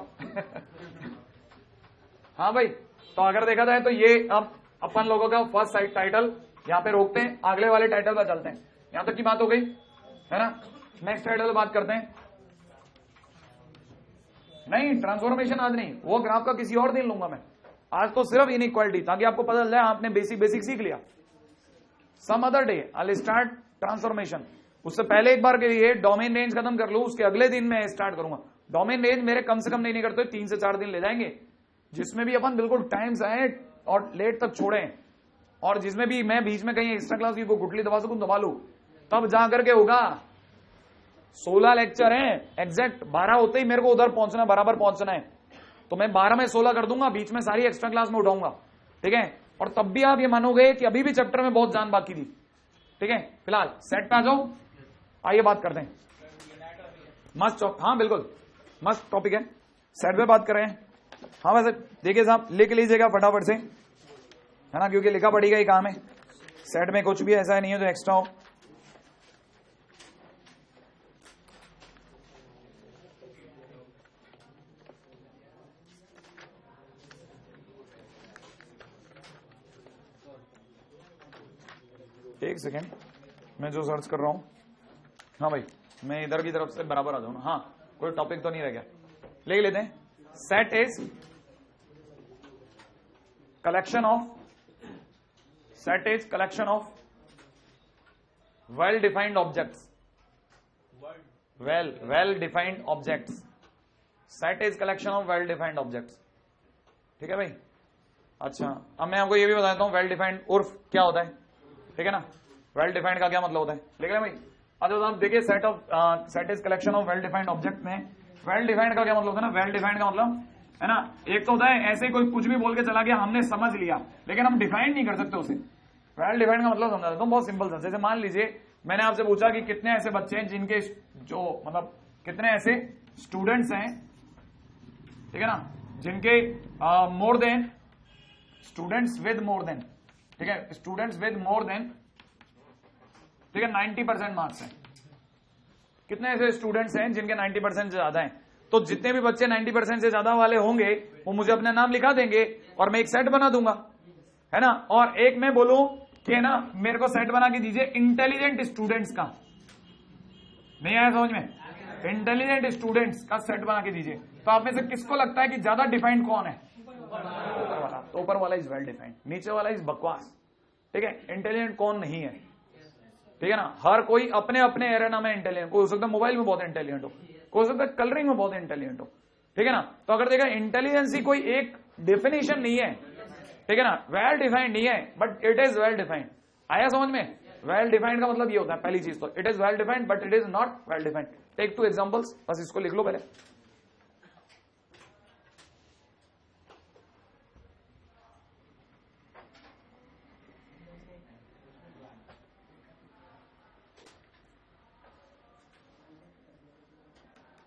हाँ भाई, तो अगर देखा जाए तो ये अब अपन लोगों का फर्स्ट टाइटल यहाँ पे रोकते हैं, अगले वाले टाइटल पर चलते हैं। यहां तक की बात हो गई है ना? नेक्स्ट टाइटल बात करते हैं। नहीं ट्रांसफॉर्मेशन आज नहीं, वो ग्राफ का किसी और दिन लूंगा मैं। आज तो सिर्फ इनइक्वालिटी, ताकि आपको पता चल जाए आपने बेसिक सीख लिया। Some other day I will start transformation. उससे पहले एक बार के लिए डोमेन रेंज खत्म कर लूं, उसके अगले दिन मैं स्टार्ट करूंगा। डोमेन रेंज मेरे कम से कम नहीं करते, 3 से 4 दिन ले जाएंगे, जिसमें भी अपन बिल्कुल टाइम से आए और लेट तक छोड़े, और जिसमें भी मैं बीच में कहीं एक्स्ट्रा क्लास की गुटली दबा सकूं दबा लू, तब जा करके होगा। 16 लेक्चर हैं, एग्जैक्ट 12 होते ही मेरे को उधर पहुंचना, बराबर पहुंचना है। तो मैं 12 में 16 कर दूंगा, बीच में सारी एक्स्ट्रा क्लास में उठाऊंगा। ठीक है, और तब भी आप ये मानोगे कि अभी भी चैप्टर में बहुत जान बाकी थी। ठीक है, फिलहाल सेट पे आ जाओ, आइए बात करते हैं। मस्त हाँ बिल्कुल मस्त टॉपिक है, सेट पे बात कर रहे हैं। हाँ वैसे देखिए साहब, लिख लीजिएगा फटाफट से, है ना? क्योंकि लिखा पढ़ी का ही काम है। सेट में कुछ भी ऐसा नहीं है जो एक्स्ट्रा हो। एक सेकेंड, मैं जो सर्च कर रहा हूं। हाँ भाई, मैं इधर की तरफ से बराबर आ जाऊं ना। हाँ, कोई टॉपिक तो नहीं रह गया, लिख लेते हैं। Set is collection of well defined objects. Well defined objects. Set is collection of well defined objects. ठीक है भाई? अच्छा, अब मैं आपको ये भी बताता हूं वेल डिफाइंड उर्फ क्या होता है। ठीक है ना? वेल डिफाइंड का क्या मतलब होता है, लिख ले भाई। अच्छा, तो आप देखिए set is collection of well defined object में वेल डिफाइंड का क्या मतलब होता है ना, वेल डिफाइंड का मतलब है ना, एक तो होता है ऐसे कोई कुछ भी बोल के चला गया, हमने समझ लिया, लेकिन हम डिफाइन नहीं कर सकते उसे। वेल डिफाइंड का मतलब समझा देता हूं, बहुत सिंपल सा। जैसे मान लीजिए मैंने आपसे पूछा कि कितने ऐसे बच्चे हैं जिनके जो मतलब कितने ऐसे स्टूडेंट्स हैं, ठीक है ना, जिनके more than students with more than, ठीक है, स्टूडेंट्स विद मोर देन, ठीक है, 90% मार्क्स हैं। कितने ऐसे स्टूडेंट्स हैं जिनके 90% से ज्यादा हैं? तो जितने भी बच्चे 90% से ज्यादा वाले होंगे वो मुझे अपना नाम लिखा देंगे और मैं एक सेट बना दूंगा, है ना। और एक मैं बोलूं कि ना मेरे को सेट बना के दीजिए इंटेलिजेंट स्टूडेंट्स का, नहीं आया समझ में? इंटेलिजेंट स्टूडेंट्स का सेट बना के दीजिए, तो आप में से किसको लगता है कि ज्यादा डिफाइंड कौन है? ऊपर वाला। तो ऊपर वाला इज वेल डिफाइंड, नीचे वाला इज बकवास, ठीक है। इंटेलिजेंट कौन नहीं है, ठीक है ना। हर कोई अपने अपने एरिया में इंटेलिजेंट, कोई हो सकता है मोबाइल में बहुत इंटेलिजेंट हो, कोई हो सकता है कलरिंग में बहुत इंटेलिजेंट हो, ठीक है ना। तो अगर देखा इंटेलिजेंसी कोई एक डेफिनेशन नहीं है, ठीक है ना, वेल डिफाइंड नहीं है, but it is well defined. आया समझ में? वेल डिफाइंड का मतलब ये होता है, पहली चीज तो it is well defined but it is not well defined. Take 2 examples, बस इसको लिख लो पहले।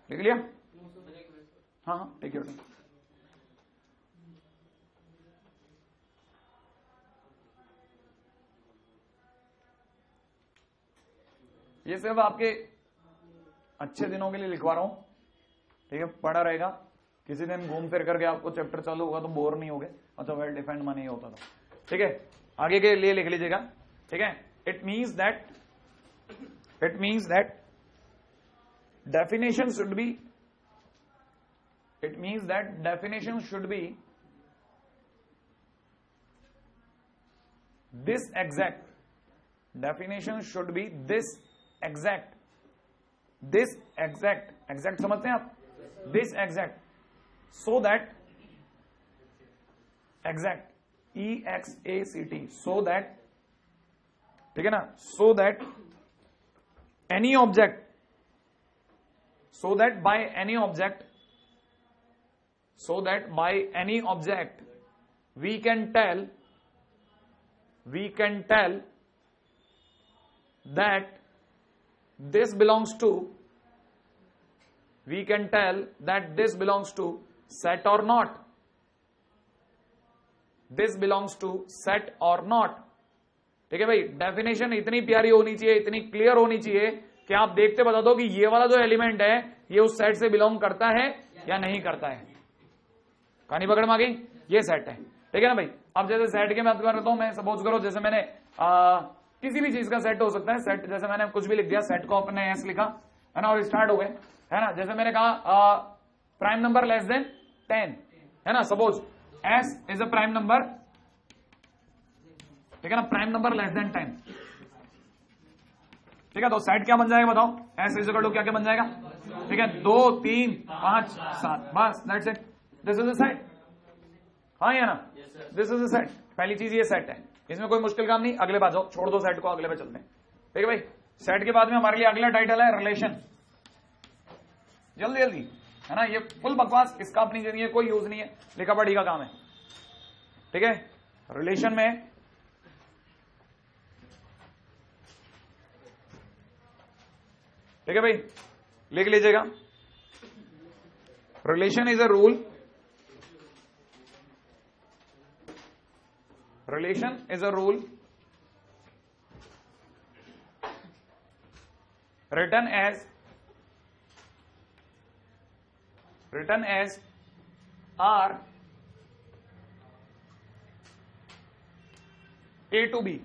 लिख लिया? हाँ हाँ, टेक योर टाइम। ये सिर्फ आपके अच्छे दिनों के लिए लिखवा रहा हूं, ठीक है, पढ़ा रहेगा। किसी दिन घूम फिर करके आपको चैप्टर चालू होगा तो बोर नहीं होगे। अच्छा, वेल डिफाइंड माने ये होता था, ठीक है। आगे के लिए लिख लीजिएगा, ठीक है। It means that definition should be, it means that definition should be this exact, definition should be this exact, exact समझते हैं आप? this exact, so that exact, EXACT, so that, ठीक है ना, so that any object, so that by any object we can tell that this belongs to, we can tell that this belongs to set or not, this belongs to set or not, ठीक है भाई। डेफिनेशन इतनी प्यारी होनी चाहिए, इतनी क्लियर होनी चाहिए कि आप देखते बता दो कि ये वाला जो एलिमेंट है ये उस सेट से बिलोंग करता है या नहीं करता है। कहानी पकड़ में आ गई? ये सेट है, ठीक है ना भाई। अब जैसे सेट की बात करता हूं मैं, सपोज करो जैसे मैंने किसी भी चीज का सेट हो सकता है, सेट जैसे मैंने कुछ भी लिख दिया, सेट को अपने एस लिखा, है ना, और स्टार्ट हो गए, है ना। जैसे मैंने कहा प्राइम नंबर लेस देन 10, है ना, suppose S is a prime number, ठीक है ना, प्राइम नंबर लेस देन 10, ठीक है। तो सेट क्या बन जाएगा बताओ? एस इज इक्वल टू क्या क्या बन जाएगा, ठीक है, 2 3 5 7, बस that's it, this is a set. हाँ या ना, दिस इज अ सेट। पहली चीज ये सेट है, इसमें कोई मुश्किल काम नहीं। अगले बात जाओ, छोड़ दो सेट को, अगले पे चलते हैं, ठीक है भाई। सेट के बाद में हमारे लिए अगला टाइटल है रिलेशन। जल्दी जल्दी, है ना, ये फुल बकवास, इसका अपनी जगह कोई यूज नहीं है, लिखा पढ़ी का काम है, ठीक है। रिलेशन में ठीक है भाई, लिख लीजिएगा, relation is a rule, relation is a rule written as R A to B,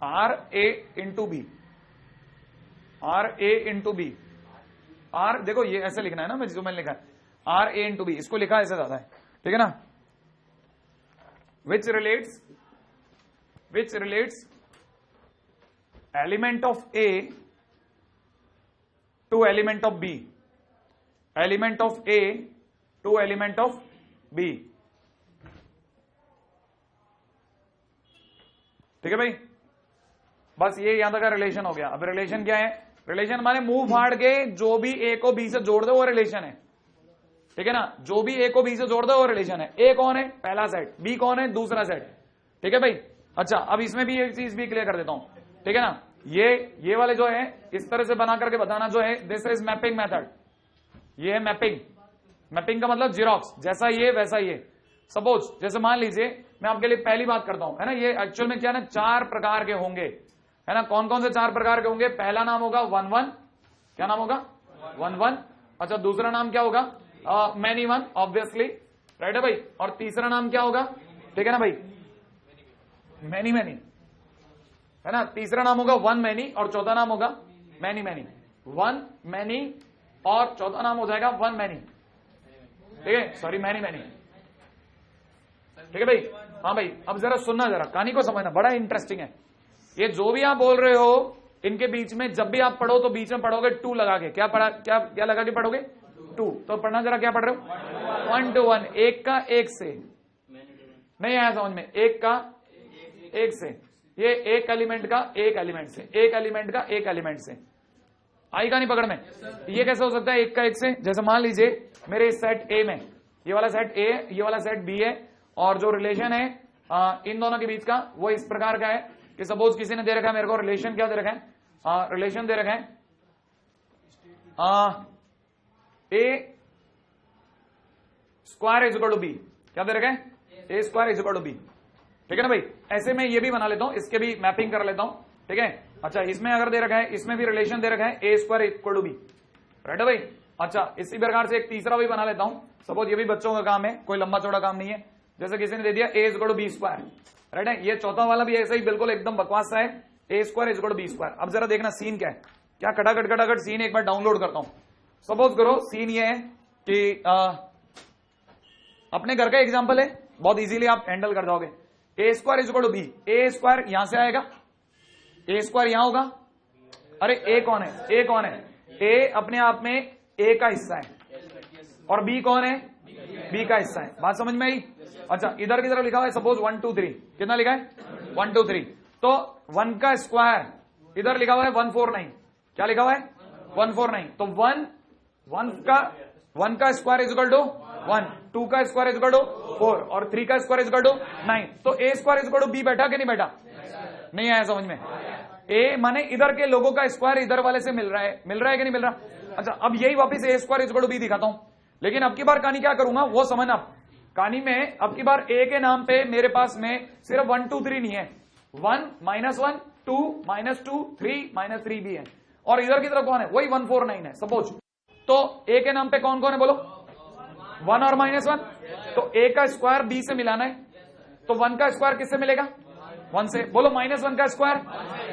R A into B, R A into B, R देखो ये ऐसे लिखना है ना, मैं जो मैंने लिखा है R A into B, इसको लिखा ऐसे ज्यादा है, ठीक है ना। which relates element of A to element of B, element of A to element of B, ठीक है भाई। बस ये यहां तक का रिलेशन हो गया। अब रिलेशन क्या है? रिलेशन माने मुंह फाड़ के जो भी ए को बी से जोड़ दो वो रिलेशन है, ठीक है ना। जो भी ए को बी से जोड़ दो वो रिलेशन है। ए कौन है? पहला सेट। बी कौन है? दूसरा सेट, ठीक है भाई। अच्छा, अब इसमें भी एक चीज भी क्लियर कर देता हूं, ठीक है ना। ये वाले जो है इस तरह से बना करके बताना जो है, दिस इज मैपिंग मेथड। ये है मैपिंग। मैपिंग का मतलब जीरोक्स, जैसा ये वैसा ये। सपोज जैसे मान लीजिए मैं आपके लिए पहली बात करता हूं, है ना। ये एक्चुअल में क्या ना 4 प्रकार के होंगे, है ना। कौन कौन से 4 प्रकार के होंगे? पहला नाम होगा 1 1। क्या नाम होगा? 1 1। अच्छा, दूसरा नाम क्या होगा? मैनी वन, ऑब्वियसली, राइट है भाई। और तीसरा नाम क्या होगा? ठीक है ना भाई, मैनी मैनी, है ना। तीसरा नाम होगा 1 मैनी और चौथा नाम होगा मैनी मैनी। 1 मैनी और चौथा नाम हो जाएगा 1 मैनी, ठीक है, सॉरी मैनी मैनी, ठीक है भाई। हाँ भाई, अब जरा सुनना, जरा कहानी को समझना, बड़ा इंटरेस्टिंग है ये। जो भी आप बोल रहे हो इनके बीच में जब भी आप पढ़ो तो बीच में पढ़ोगे 2 लगा के। क्या पढ़ा, क्या लगा के पढ़ोगे? 2। तो पढ़ना जरा, क्या पढ़ रहे हो? 1 to 1, एक का एक से। नहीं आया समझ में? एक का एक से, ये एक एलिमेंट का एक एलिमेंट से, एक एलिमेंट का एक एलिमेंट से। आई का नहीं पकड़ में? ये कैसे हो सकता है एक का एक से? जैसे मान लीजिए मेरे इस सेट ए में ये वाला सेट ए है, ये वाला सेट बी है, और जो रिलेशन है इन दोनों के बीच का वो इस प्रकार का है कि सपोज किसी ने दे रखा है मेरे को रिलेशन, क्या दे रखा है? रिलेशन दे रखा है A square is equal to B. क्या दे रखा है? A square is equal to B, ठीक है ना भाई। ऐसे में ये भी बना लेता हूं, इसके भी मैपिंग कर लेता हूं, ठीक है। अच्छा, इसमें अगर दे रखा है, इसमें भी रिलेशन दे रखा है A square equal to B, right है भाई। अच्छा, इसी प्रकार से एक तीसरा भी बना लेता हूं। सपोज ये भी बच्चों का काम है, कोई लंबा चौड़ा काम नहीं है। जैसे किसी ने दे दिया A equal to B square, right है। ये चौथा वाला भी ऐसा ही बिल्कुल एकदम बकवास सा है, A square equal to B square. अब जरा देखना सीन क्या है, क्या खटाखट सीन एक बार डाउनलोड करता हूं। सपोज करो सीन ये है कि अपने घर का एग्जाम्पल है, बहुत इजीली आप हैंडल कर जाओगे। A square is equal to B, A square यहां से आएगा, ए स्क्वायर यहां होगा। अरे ए कौन है? ए कौन है? ए अपने आप में ए का हिस्सा है, और बी कौन है? बी का हिस्सा है। बात समझ में आई? अच्छा, इधर की तरफ लिखा हुआ है सपोज 1 2 3, कितना लिखा है? 1 2 3। तो 1 का स्क्वायर इधर लिखा हुआ है 149। क्या लिखा हुआ है? 149। तो 1 का स्क्वायर इज इक्वल टू 1, 2 का स्क्वायर इज इक्वल टू 4 और 3 का स्क्वायर इज इक्वल टू 9। तो A square is equal to B बैठा कि नहीं बैठा? नहीं आया समझ में? ए माने इधर के लोगों का स्क्वायर इधर वाले से मिल रहा है कि नहीं मिल रहा? अच्छा, अब यही वापस A square is equal to B दिखाता हूं, लेकिन अब की बार कहानी क्या करूंगा वो समझना। कहानी में अब की बार ए के नाम पे मेरे पास में सिर्फ 1 2 3 नहीं है, 1 -1 2 -2 3 -3 भी है, और इधर की तरफ कौन है? वही 149 है सपोज। तो ए के नाम पे कौन कौन है बोलो? 1 और -1। तो ए का स्क्वायर बी से मिलाना है, तो 1 का स्क्वायर किससे मिलेगा? 1 से। बोलो -1 का स्क्वायर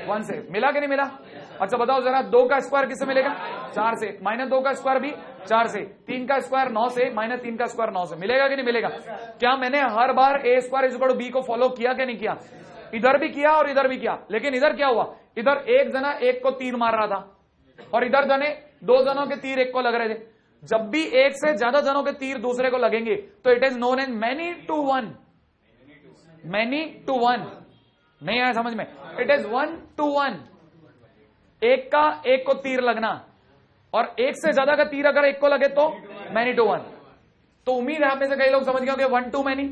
1 से मिला कि नहीं मिला? अच्छा बताओ जरा, 2 का स्क्वायर किससे मिलेगा? 4 से। -2 का स्क्वायर भी 4 से। 3 का स्क्वायर 9 से, -3 का स्क्वायर 9 से। मिलेगा कि नहीं मिलेगा? क्या मैंने हर बार A square is equal to B को फॉलो किया कि नहीं किया? इधर भी किया और इधर भी किया, लेकिन इधर क्या हुआ? इधर एक जना एक को तीर मार रहा था, और इधर जने 2 जनों के तीर एक को लग रहे थे। जब भी एक से ज्यादा जनों के तीर दूसरे को लगेंगे तो it is known as many to one. Many to one नहीं आया समझ में? इट इज 1 to 1, एक का एक को तीर लगना, और एक से ज्यादा का तीर अगर एक को लगे तो मैनी टू 1। तो उम्मीद है आप में से कई लोग समझ गए होंगे 1 to many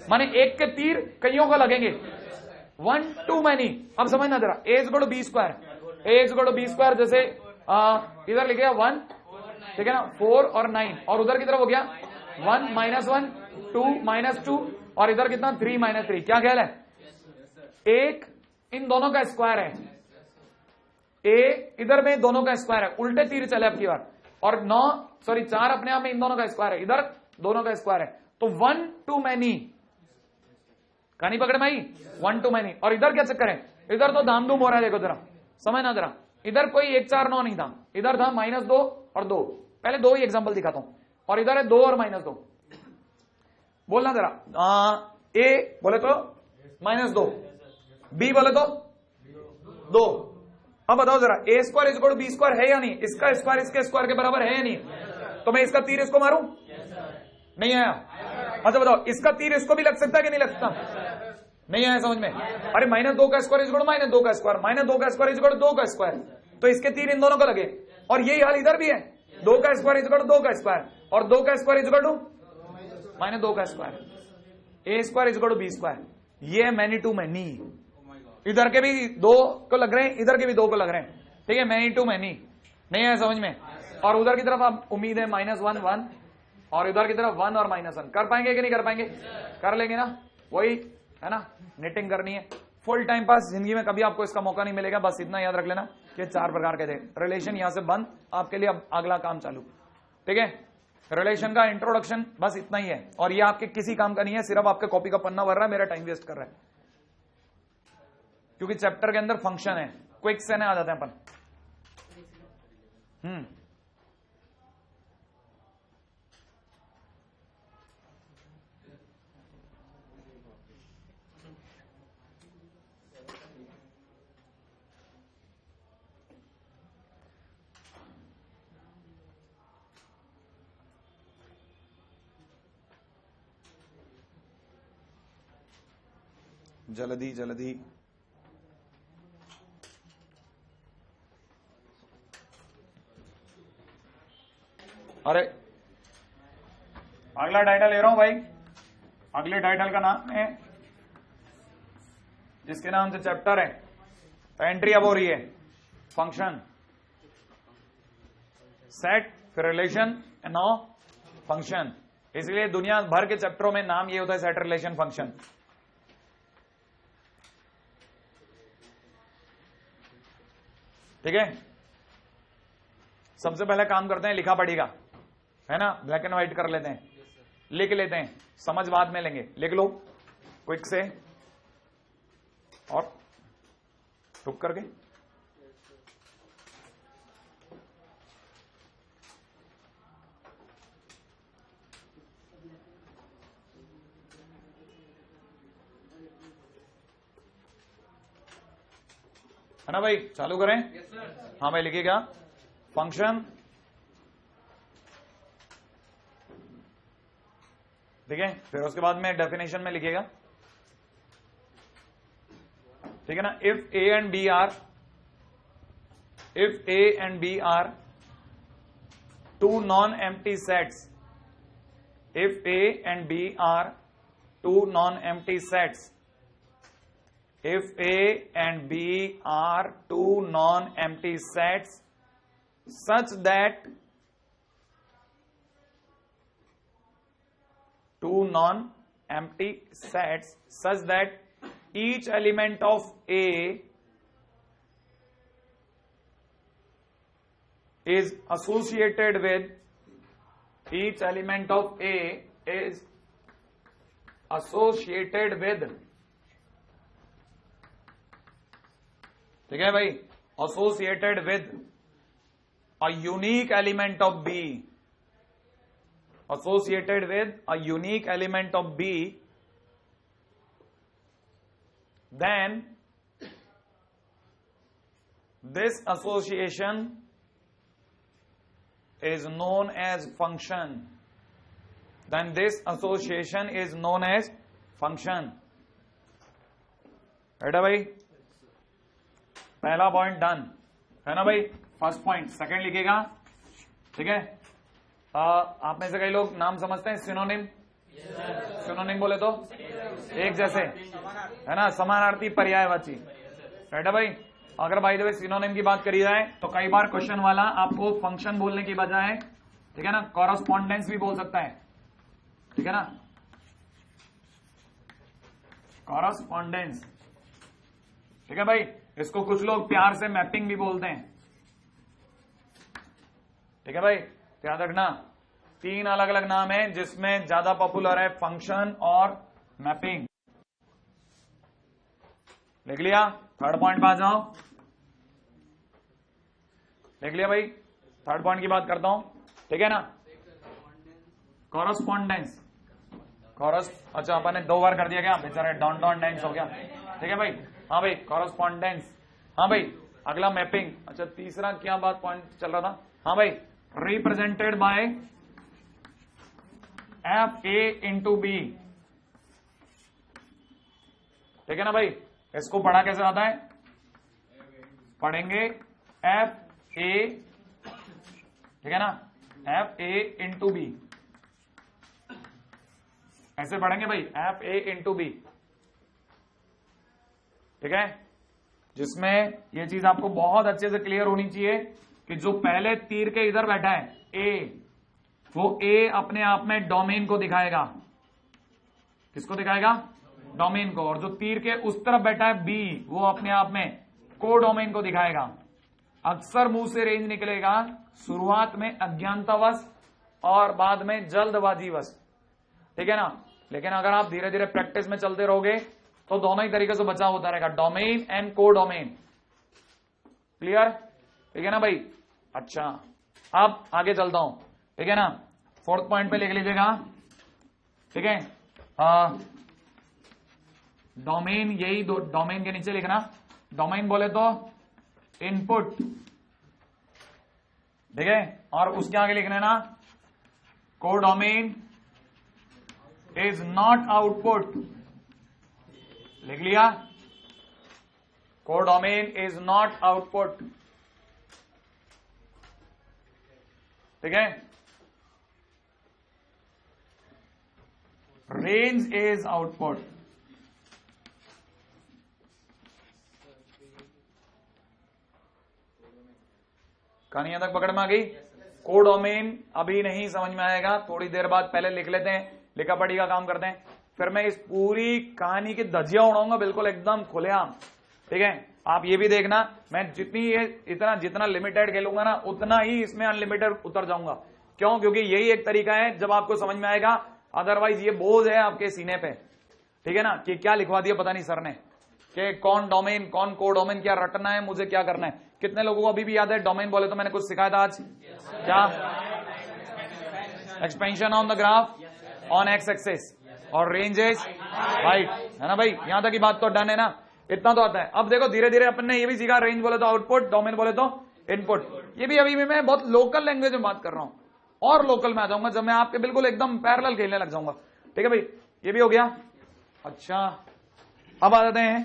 माने एक के तीर कईयों को लगेंगे, 1 to many। अब समझना जरा, A is equal to B square, A is equal to B square. जैसे इधर लिख गया 1, ठीक है ना, 4 और 9, और उधर की तरफ हो गया 1 -1 2 -2, और इधर कितना 3 -3। क्या ख्याल है? एक इन दोनों का स्क्वायर है, ए इधर में दोनों का स्क्वायर है, उल्टे तीर चले अब की बार, और 4 अपने आप में इन दोनों का स्क्वायर है, इधर दोनों का स्क्वायर है। तो 1 to many, कहानी पकड़ में आई? 1 to many। और इधर क्या चक्कर है? इधर तो धामधूम हो रहा है, देखो जरा समझना जरा। इधर कोई 1 4 9 नहीं था, इधर था -2 और 2। पहले 2 ही एग्जांपल दिखाता हूं, और इधर है 2 और -2। बोलना जरा, ए बोले तो -2, बी बोले तो 2। अब बताओ जरा, A square is equal to B square है या नहीं? इसका स्क्वायर इसके स्क्वायर के बराबर है या नहीं? तो मैं इसका तीर इसको मारूं? नहीं आया? अच्छा बताओ, इसका तीर इसको भी लग सकता है कि नहीं लग सकता? नहीं आया समझ में? अरे -2 का स्क्वायर इजगुड़ -2 का स्क्वायर, -2 का स्क्वायर इजगुड़ 2 का स्क्वायर, तो इसके तीर इन दोनों का लगे। और यही हाल इधर भी है, 2 का स्क्वायर इजगुड़ 2 का स्क्वायर, और 2 का स्क्वायर इजगुड़ -2 का स्क्वायर, ए स्क्वायर इजगुड़ बी स्क्वायर। ये मैनी टू मैनी, इधर के भी 2 को लग रहे हैं, इधर के भी 2 को लग रहे हैं, ठीक है, मैनी टू मैनी। नहीं आया समझ में? और उधर की तरफ आप उम्मीद है -1 1, और इधर की तरफ 1 और -1। कर पाएंगे कि नहीं कर पाएंगे? कर लेंगे ना, वही है ना, निटिंग करनी है। फुल टाइम पास जिंदगी में कभी आपको इसका मौका नहीं मिलेगा, बस इतना याद रख लेना कि 4 प्रकार के थे। रिलेशन यहां से बंद, आपके लिए अब अगला काम चालू, ठीक है। रिलेशन का इंट्रोडक्शन बस इतना ही है, और ये आपके किसी काम का नहीं है, सिर्फ आपके कॉपी का पन्ना भर रहा है, मेरा टाइम वेस्ट कर रहा है, क्योंकि चैप्टर के अंदर फंक्शन है। क्विक से आ जाते हैं अपन। जल्दी जल्दी, अरे अगला टाइटल ले रहा हूं भाई। अगले टाइटल का नाम है, जिसके नाम से चैप्टर है, एंट्री अब हो रही है, फंक्शन। सेट, फिर रिलेशन, एंड नाउ फंक्शन। इसलिए दुनिया भर के चैप्टरों में नाम ये होता है, सेट, रिलेशन, फंक्शन, ठीक है। सबसे पहले काम करते हैं, लिखा पढ़ेगा, है ना, ब्लैक एंड व्हाइट कर लेते हैं, लिख लेते हैं, समझ बाद में लेंगे। लिख लो क्विक से और टुक करके। है ना भाई, चालू करें? हाँ भाई, लिखिएगा फंक्शन, ठीक है। फिर उसके बाद में डेफिनेशन में लिखिएगा, ठीक है ना। If A and B are, if A and B are two non empty sets, if A and B are two non empty sets, if A and B are two non-empty sets such that each element of A is associated with, each element of A is associated with, ठीक है भाई, associated with a unique element of B, associated with a unique element of B, then this association is known as function, then this association is known as function। बेटा भाई, पहला पॉइंट डन है ना भाई, फर्स्ट पॉइंट। सेकंड लिखिएगा, ठीक है। आप में से कई लोग नाम समझते हैं सिनोनिम, सिनोनिम बोले तो एक जैसे, है ना, समानार्थी, पर्यायवाची, राइट है भाई। अगर भाई द वे सिनोनिम की बात करी जाए तो कई बार क्वेश्चन वाला आपको फंक्शन बोलने की बजाय, ठीक है ना, कॉरस्पॉन्डेंस भी बोल सकता है, ठीक है ना, कॉरस्पॉन्डेंस, ठीक है भाई। इसको कुछ लोग प्यार से मैपिंग भी बोलते हैं, ठीक है भाई। याद रखना, 3 अलग अलग नाम है, जिसमें ज्यादा पॉपुलर है फंक्शन और मैपिंग। लिख लिया? थर्ड पॉइंट पे आ जाओ, लिख लिया भाई। थर्ड पॉइंट की बात करता हूं, ठीक है ना, कॉरस्पॉन्डेंस, अच्छा अपन ने 2 बार कर दिया क्या बेचारे, डॉन डॉन डेंस हो गया, ठीक है भाई। हाँ भाई, कॉरस्पॉन्डेंस, हाँ भाई। अगला मैपिंग, अच्छा तीसरा क्या बात पॉइंट चल रहा था, हाँ भाई, represented by f A into B, ठीक है ना भाई। इसको पढ़ा कैसे आता है, पढ़ेंगे एफ ए, ठीक है ना, एफ ए इंटू बी, ऐसे पढ़ेंगे भाई, एफ ए इंटू बी, ठीक है। जिसमें ये चीज आपको बहुत अच्छे से क्लियर होनी चाहिए कि जो पहले तीर के इधर बैठा है ए, वो ए अपने आप में डोमेन को दिखाएगा। किसको दिखाएगा, डोमेन को। और जो तीर के उस तरफ बैठा है बी, वो अपने आप में को डोमेन को दिखाएगा। अक्सर मुंह से रेंज निकलेगा शुरुआत में अज्ञानतावश और बाद में जल्दबाजीवश, ठीक है ना। लेकिन अगर आप धीरे धीरे प्रैक्टिस में चलते रहोगे तो दोनों ही तरीके से बचाव होता रहेगा, डोमेन एंड को डोमेन। क्लियर, ठीक है ना भाई। अच्छा, अब आगे चलता हूं, ठीक है ना। फोर्थ पॉइंट पे लिख लीजिएगा, ठीक है। डोमेन, यही दो डोमेन के नीचे लिखना, डोमेन बोले तो इनपुट, ठीक है। और उसके आगे लिखना ना, को डोमेन इज नॉट आउटपुट, लिख लिया, को डोमेन इज नॉट आउटपुट, ठीक है। Range is output. कहानी यहां तक पकड़ में आ गई। को डोमेन अभी नहीं समझ में आएगा, थोड़ी देर बाद पहले लिख लेते हैं, लिखा पढ़ी का काम करते हैं, फिर मैं इस पूरी कहानी की धज्जियां उड़ाऊंगा बिल्कुल एकदम खुलेआम, ठीक है। आप ये भी देखना, मैं जितना लिमिटेड खेलूंगा ना, उतना ही इसमें अनलिमिटेड उतर जाऊंगा। क्यों, क्योंकि यही एक तरीका है जब आपको समझ में आएगा, अदरवाइज ये बोझ है आपके सीने पे, ठीक है ना, कि क्या लिखवा दिया पता नहीं सर ने, कि कौन डोमेन कौन को डोमेन, क्या रटना है, मुझे क्या करना है। कितने लोगों को अभी भी याद है डोमेन बोले तो मैंने कुछ सिखाया था आज, क्या, expansion on the graph on x axis और रेंज इज हाइट, है ना भाई। यहां तक की बात तो डन है ना, इतना तो आता है। अब देखो धीरे धीरे अपन ने ये भी सीखा, रेंज बोले तो आउटपुट, डोमेन बोले तो इनपुट। ये भी अभी भी मैं बहुत लोकल लैंग्वेज में बात कर रहा हूं, और लोकल में आ जाऊंगा जब मैं आपके बिल्कुल एकदम पैरेलल खेलने लग जाऊंगा, ठीक है भाई। ये भी हो गया। अच्छा, अब आ जाते हैं,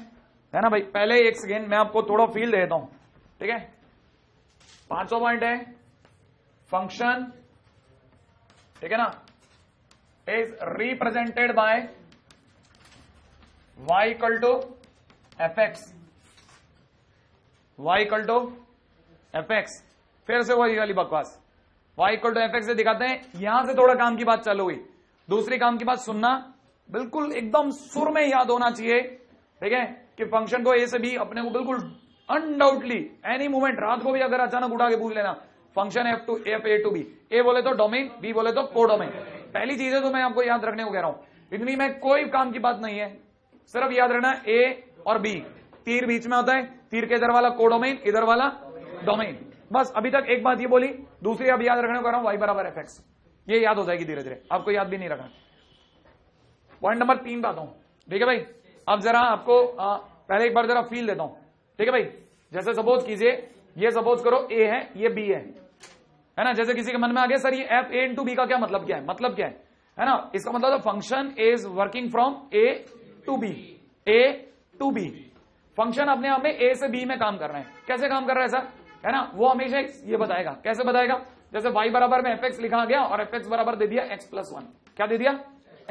है ना भाई। पहले एक सेकेंड मैं आपको थोड़ा फील देता हूं, ठीक है। 5वां पॉइंट है फंक्शन, ठीक है ना, is represented by y equal to f x, y equal to f x. फिर से वही वाली बकवास, y equal to f x से दिखाते हैं। यहां से थोड़ा काम की बात चालू हुई, दूसरी काम की बात सुनना, बिल्कुल एकदम सुर में याद होना चाहिए, ठीक है, कि फंक्शन को ए से बी अपने को बिल्कुल अनडाउटली एनी मोमेंट, रात को भी अगर अचानक उठा के पूछ लेना, function F A to B, A बोले तो डोमेन, बी बोले तो को डोमेन। पहली चीज है तो मैं आपको याद रखने को कह रहा हूं, इतनी में कोई काम की बात नहीं है, सिर्फ याद रखना ए और बी, तीर बीच में होता है, तीर के इधर वाला को डोमेन, इधर वाला डोमेन। बस अभी तक एक बात ये बोली, दूसरी अब याद रखने को कह रहा हूं, वाई बराबर एफ एक्स। ये याद हो जाएगी धीरे धीरे, आपको याद भी नहीं रखना। पॉइंट नंबर 3 बात हूं, ठीक है भाई। अब जरा आपको पहले एक बार जरा फील देता हूं, ठीक है भाई। जैसे सपोज कीजिए, ये सपोज करो ए है, ये बी है ना। जैसे किसी के मन में आ गया सर ये एफ ए इंटू बी का क्या मतलब, क्या है, मतलब क्या है ना। इसका मतलब function is working from A to B, A to B. Function अपने आप में ए से बी में काम कर रहे हैं। कैसे काम कर रहा है सर, है ना, वो हमेशा ये बताएगा। कैसे बताएगा, जैसे y बराबर में एफ एक्स लिखा गया और एफ एक्स बराबर दे दिया x प्लस 1, क्या दे दिया,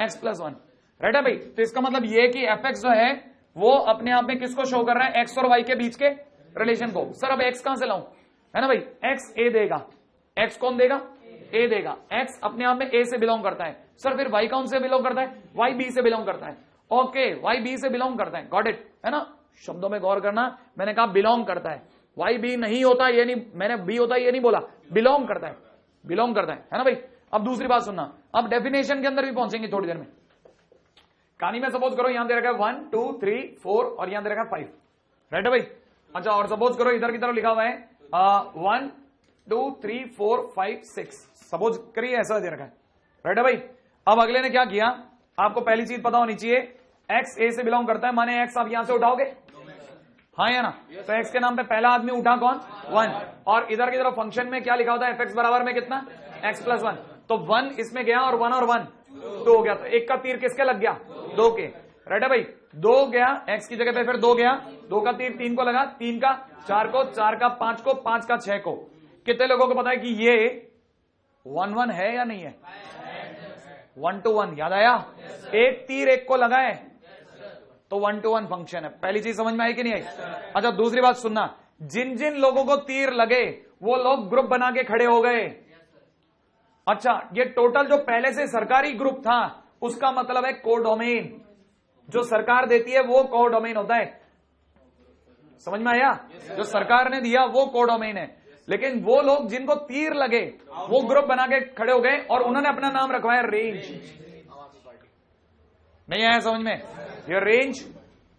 x प्लस 1, राइट है भाई। तो इसका मतलब ये कि एफ एक्स जो है वो अपने आप में किसको शो कर रहा है, x और y के बीच के रिलेशन को। सर अब x कहां से लाऊं, है ना भाई, x a देगा, x कौन देगा, a देगा, x अपने आप में a से बिलोंग करता है। सर फिर y कौन से बिलोंग करता है, y b से बिलोंग करता है। ओके, y b से बिलोंग करता है, गॉट इट, है ना। शब्दों में गौर करना, मैंने कहा बिलोंग करता है, y b नहीं होता ये नहीं, मैंने b होता ये नहीं बोला, बिलोंग करता है, बिलोंग करता है ना भाई। अब दूसरी बात सुनना, अब डेफिनेशन के अंदर भी पहुंचेंगे थोड़ी देर में। कहानी में सपोज करो यहां दे रखा है 1 2 3 4 और यहां दे रखा है 5, राइट है भाई। अच्छा, और सपोज करो इधर की तरफ लिखा हुआ है 1 2 3 4 5 6, सपोज करिए ऐसा दे रखा है, राइट है भाई। अब अगले ने क्या किया, आपको पहली चीज पता होनी चाहिए, एक्स ए से बिलोंग करता है, माने एक्स आप यहां से उठाओगे, हाँ या ना। तो एक्स के नाम पे पहला आदमी उठा कौन, 1, और इधर की तरफ फंक्शन में क्या लिखा होता है, एफ एक्स बराबर में कितना, एक्स प्लस 1। तो 1 इसमें गया और 1 और 1 2 हो गया, तो एक का तीर किसके लग गया, 2 के, राइट है भाई। 2 गया, x की जगह पे फिर 2 गया, 2 का तीर 3 को लगा, 3 का 4 को, 4 का 5 को, 5 का 6 को। कितने लोगों को पता है कि ये 1-1 है या नहीं है? 1-to-1 याद आया? एक तीर एक को लगा है तो 1-to-1 फंक्शन है। पहली चीज समझ में आई कि नहीं आई? अच्छा, दूसरी बात सुनना, जिन जिन लोगों को तीर लगे वो लोग ग्रुप बना के खड़े हो गए। अच्छा, ये टोटल जो पहले से सरकारी ग्रुप था उसका मतलब है कोडोमेन। जो सरकार देती है वो कोडोमेन होता है। समझ में आया? जो सरकार ने दिया वो कोडोमेन है। लेकिन वो लोग जिनको तीर लगे वो ग्रुप बना के खड़े हो गए और उन्होंने अपना नाम रखवाया रेंज। नहीं आया समझ में? ये रेंज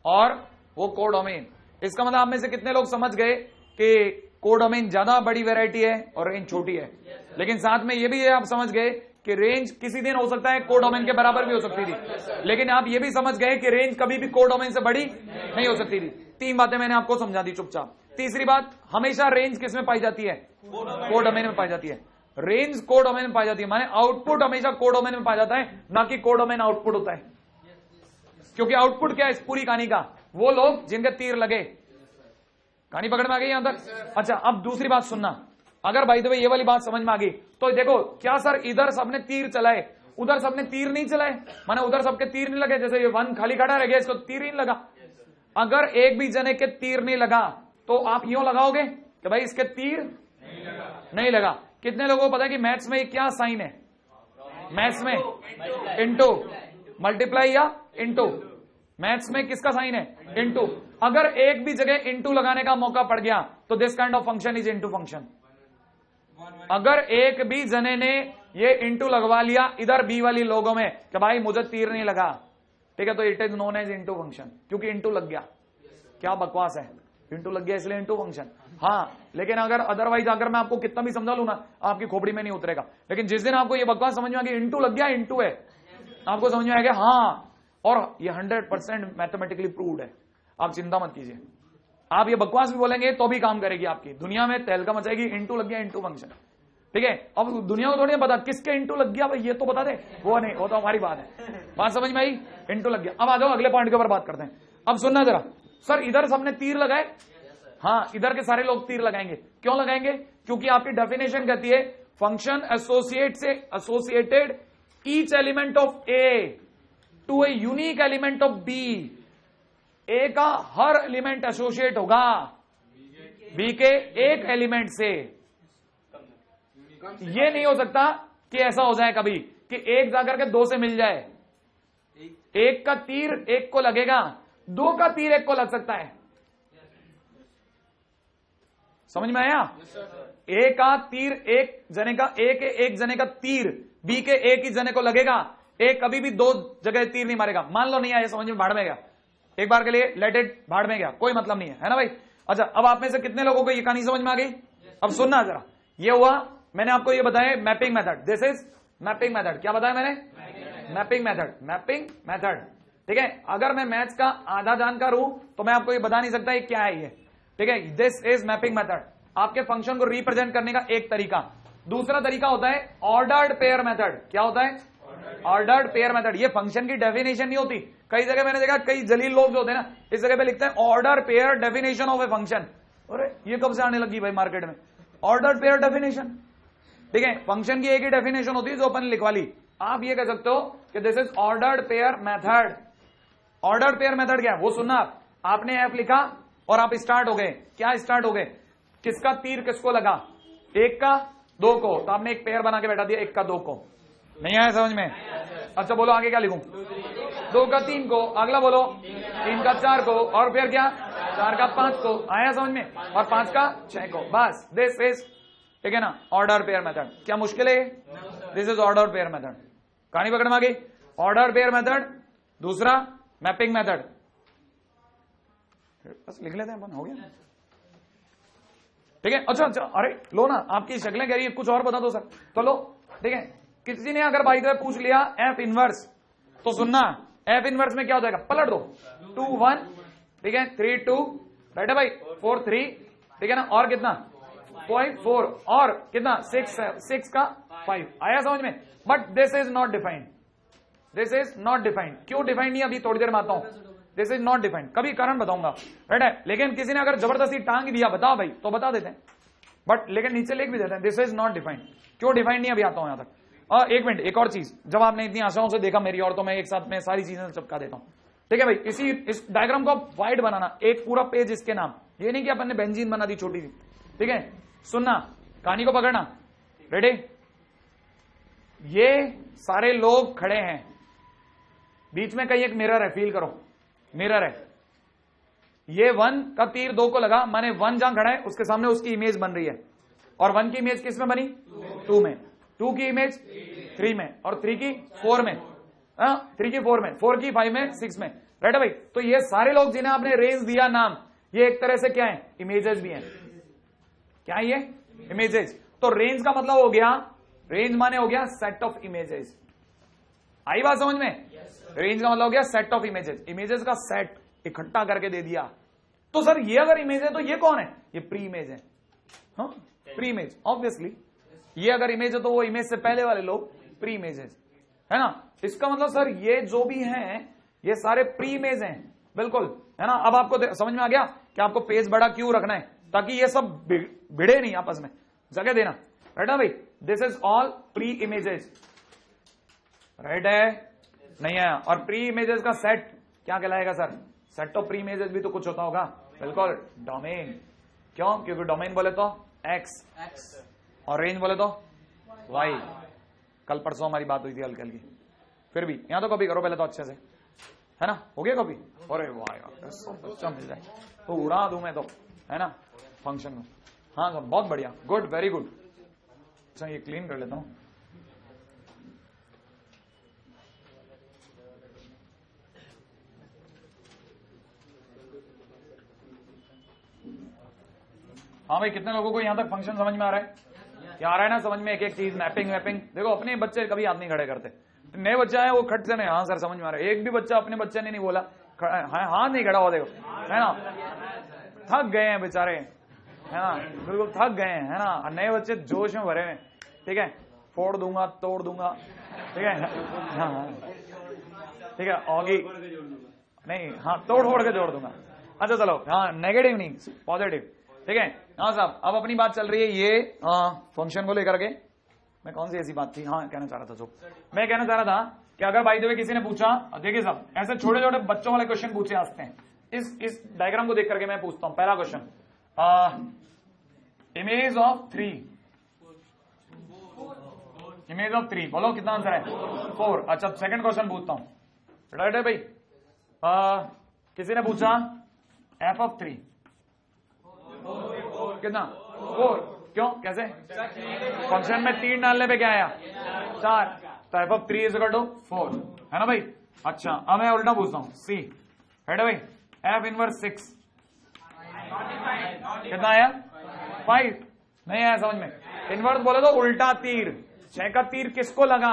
और वो कोडोमेन। इसका मतलब आप में से कितने लोग समझ गए कि कोडोमेन ज्यादा बड़ी वैरायटी है और रेंज छोटी है। लेकिन साथ में ये भी आप समझ गए कि रेंज किसी दिन हो सकता है कोडोमेन के बराबर भी हो सकती थी। लेकिन आप ये भी समझ गए कि रेंज कभी भी कोडोमेन से बड़ी नहीं हो सकती थी। 3 बातें मैंने आपको समझा दी चुपचाप। तीसरी बात, हमेशा रेंज किस में पाई जाती है? कोडोमेन में पाई जाती है। रेंज कोडोमेन में पाई जाती है, माने आउटपुट हमेशा कोडोमेन में पाया जाता है, ना कि कोडोमेन आउटपुट होता है। क्योंकि आउटपुट क्या है इस पूरी कहानी का? वो लोग जिनके तीर लगे। कहानी पकड़ में आ गई यहां तक? अच्छा, अब दूसरी बात सुनना। अगर भाई तो ये वाली बात समझ में आ गई तो देखो, क्या सर इधर सबने तीर चलाए उधर सबने तीर नहीं चलाए? माने उधर सबके तीर नहीं लगे, जैसे ये 1 खाली खड़ा रह गया, इसको तीर ही नहीं लगा। अगर एक भी जने के तीर नहीं लगा तो आप यूं लगाओगे कि भाई इसके तीर नहीं लगा। कितने लोगों को पता है कि मैथ्स में क्या साइन है? मैथ्स में इनटू, मल्टीप्लाई या इनटू। मैथ्स में किसका साइन है? इनटू। अगर एक भी जगह इनटू लगाने का मौका पड़ गया तो this kind of function is into function. अगर एक भी जने ने ये इनटू लगवा लिया इधर बी वाली लोगों में कि भाई मुझे तीर नहीं लगा, ठीक है, तो it is known as into function, क्योंकि इनटू लग गया। क्या बकवास है? इनटू लग गया इसलिए इनटू फंक्शन। हाँ, लेकिन अगर अदरवाइज अगर मैं आपको कितना भी समझा लू ना, आपकी खोपड़ी में नहीं उतरेगा। लेकिन जिस दिन आपको ये बकवास समझ में आ गया इनटू लग गया, इनटू है, आपको समझ में आएगा हाँ, और ये 100% मैथमेटिकली प्रूव्ड है, आप चिंता मत कीजिए। आप ये बकवास भी बोलेंगे तो भी काम करेगी, आपकी दुनिया में तहलका मचाएगी। इनटू लग गया, इनटू फंक्शन, ठीक है। अब दुनिया को थोड़ी पता किसके इनटू लग गया, भाई ये तो बता दे। वो नहीं, वो तो हमारी बात है। बात समझ में आई? इनटू लग गया। अब आ जाओ अगले पॉइंट के ऊपर बात करते हैं। अब सुनना जरा, सर इधर सबने तीर लगाए। हाँ, इधर के सारे लोग तीर लगाएंगे। क्यों लगाएंगे? क्योंकि आपकी डेफिनेशन कहती है फंक्शन एसोसिएट से associated each element of A to a unique element of B. A का हर एलिमेंट एसोसिएट होगा बी के एक एलिमेंट से। ये नहीं हो सकता कि ऐसा हो जाए कभी कि एक जाकर के 2 से मिल जाए। एक का तीर एक को लगेगा, 2 का तीर एक को लग सकता है। समझ में आया? ए का तीर एक जने का, एक जने का तीर बी के एक ही जने को लगेगा। ए कभी भी 2 जगह तीर नहीं मारेगा। मान लो नहीं आया समझ में, भाड़ में गया, एक बार के लिए लेट इट, भाड़ में गया, कोई मतलब नहीं है ना भाई? अच्छा, अब आप में से कितने लोगों को ये कहानी समझ में आ गई? अब सुनना जरा, ये हुआ, मैंने आपको ये बताया mapping method. This is mapping method. क्या बताया मैंने? Mapping method. मैपिंग मेथड, ठीक है। अगर मैं मैथ्स का आधा जानकार हूं तो मैं आपको ये बता नहीं सकता ये क्या है ये, ठीक है। This is mapping method. आपके फंक्शन को रिप्रेजेंट करने का एक तरीका। दूसरा तरीका होता है ऑर्डर्ड पेयर मेथड। क्या होता है? Ordered pair method. ये फंक्शन की डेफिनेशन नहीं होती। कई जगह मैंने देखा, कई जलील लोग जो होते हैं ना, इस जगह पे लिखते हैं order pair definition of a function. अरे ये कब से आने लगी भाई मार्केट में ऑर्डर पेयर डेफिनेशन, ठीक है। फंक्शन की एक ही डेफिनेशन होती है जो अपन लिखवा ली। आप ये कह सकते हो कि this is ordered pair method. Ordered pair method क्या है वो सुनना। आपने एफ लिखा और आप स्टार्ट हो गए। क्या स्टार्ट हो गए? किसका तीर किसको लगा? एक का 2 को, तो आपने एक पेयर बना के बैठा दिया, एक का 2 को। नहीं आया समझ में? अच्छा बोलो आगे क्या लिखूं? 2 का 3 को, अगला बोलो 3 का 4 को, और फिर क्या 4 का 5 को। आया समझ में? और 5 का 6 को। बस दिस इज, ठीक है ना, ऑर्डर पेयर मेथड। क्या मुश्किल है? This is order pair method. कहानी पकड़ में आ गई? Order pair method. दूसरा मैपिंग मेथड। बस लिख लेते हैं अपन, हो गया, ठीक है। अच्छा, अरे लो ना, आपकी शक्लें कह रही है कुछ और बता दो सर, तो लो, ठीक है। किसी ने अगर भाई को पूछ लिया एफ इनवर्स, तो सुनना, एफ इनवर्स में क्या हो जाएगा? पलट दो, 2 1, ठीक है, 3 2, राइट है भाई, 4 3, ठीक है ना, और कितना 5 4, और कितना 6 का 5। आया समझ में? But this is not defined. This is not defined. क्यों डिफाइंड नहीं? अभी थोड़ी देर में आता हूं। This is not defined. कभी कारण बताऊंगा, राइट है, लेकिन किसी ने अगर जबरदस्ती टांग दिया बताओ भाई तो बता देते हैं, बट लेकिन नीचे लिख भी देते हैं दिस इज नॉट डिफाइंड। क्यों डिफाइंड नहीं, अभी आता हूं यहां तक। एक मिनट, एक और चीज, जब आपने इतनी आशाओं से देखा मेरी और, तो मैं एक साथ में सारी चीजें चिपका देता हूं, ठीक है भाई। इस डायग्राम को आप वाइड बनाना, एक पूरा पेज इसके नाम, ये नहीं कि अपन ने बेंजीन बना दी छोटी सी, ठीक है। सुनना, कहानी को पकड़ना, रेडी। ये सारे लोग खड़े हैं, बीच में कहीं एक मिरर है, फील करो मिरर है। ये 1 का तीर 2 को लगा, माने 1 जहां खड़ा है उसके सामने उसकी इमेज बन रही है, और 1 की इमेज किस में बनी, 2 में, 2 की इमेज 3 में, और 3 की 4 में, 3 की 4 में, 4 की 5 में, 6 में, राइट है भाई। तो ये सारे लोग जिन्हें आपने रेंज दिया नाम, ये एक तरह से क्या है, इमेजेस भी हैं। क्या है ये, इमेजेस। तो रेंज का मतलब हो गया, रेंज माने हो गया सेट ऑफ इमेजेस। आई बात समझ में? रेंज का मतलब हो गया सेट ऑफ इमेजेस, इमेजेस का सेट इकट्ठा करके दे दिया। तो सर ये अगर इमेज है तो ये कौन है, ये प्री इमेज है, हाँ प्री इमेज ऑब्वियसली। ये अगर इमेज है तो वो इमेज से पहले वाले लोग प्री इमेजेस है ना। इसका मतलब सर ये जो भी हैं ये सारे प्री इमेज हैं, बिल्कुल है ना। अब आपको समझ में आ गया कि आपको पेज बड़ा क्यों रखना है, ताकि ये सब भिड़े नहीं आपस में, जगह देना, राइट है भाई। This is all pre images, right है नहीं है। और प्री इमेजेस का सेट क्या कहलाएगा sir, set of pre images भी तो कुछ होता होगा, बिल्कुल डोमेन। क्यों, क्योंकि डोमेन बोले तो एक्स और रेंज बोले तो वाई। कल परसों हमारी बात हुई थी हल्की हल्की, फिर भी यहां तो कॉपी करो पहले तो अच्छे से, है ना। हो गया कॉपी, अरे वाह यार अच्छा मिल जाए तो उड़ा दूं मैं तो, है ना फंक्शन में। हाँ सर बहुत बढ़िया, गुड वेरी गुड। अच्छा ये क्लीन कर लेता हूं। हाँ भाई कितने लोगों को यहां तक फंक्शन समझ में आ रहा है, क्या आ रहा है ना समझ में, एक एक चीज मैपिंग वैपिंग। देखो अपने बच्चे कभी हाथ नहीं खड़े करते, नए बच्चे आए वो खट से नहीं, हाँ सर समझ में आ रहा है। एक भी बच्चा अपने बच्चे ने नहीं बोला हाथ नहीं खड़ा हुआ, देखो है ना, थक गए हैं बेचारे, है ना, बिल्कुल थक गए हैं, है ना। नए बच्चे जोश में भरे हैं, ठीक है, फोड़ दूंगा तोड़ दूंगा, ठीक है, हाँ ठीक है, ऑगी नहीं, हाँ तोड़ फोड़ के जोड़ दूंगा। अच्छा चलो, हाँ नेगेटिव नहीं पॉजिटिव, ठीक है। हाँ साहब अब अपनी बात चल रही है ये फंक्शन को लेकर के। मैं कौन सी ऐसी बात थी, हाँ कहना चाह रहा था, जो मैं कहना चाह रहा था कि अगर भाई देवे किसी ने पूछा, देखिए साहब ऐसे छोटे छोटे बच्चों वाले क्वेश्चन पूछे आते हैं। इस डायग्राम को देख करके मैं पूछता हूं, पहला question, image of 3, image of 3, बोलो कितना आंसर है 4। अच्छा सेकंड क्वेश्चन पूछता हूं, राइट है भाई। किसी ने पूछा एफ ऑफ 3 कितना 4, क्यों कैसे, फंक्शन में 3 डालने पे क्या आया 4, तो f of 3 is equal to 4, है ना भाई। अच्छा अब मैं उल्टा पूछता हूं, सी है भाई, एफ इनवर्स 6 कितना आया 5, नहीं आया समझ में। इनवर्स बोले तो उल्टा तीर, 6 का तीर किसको लगा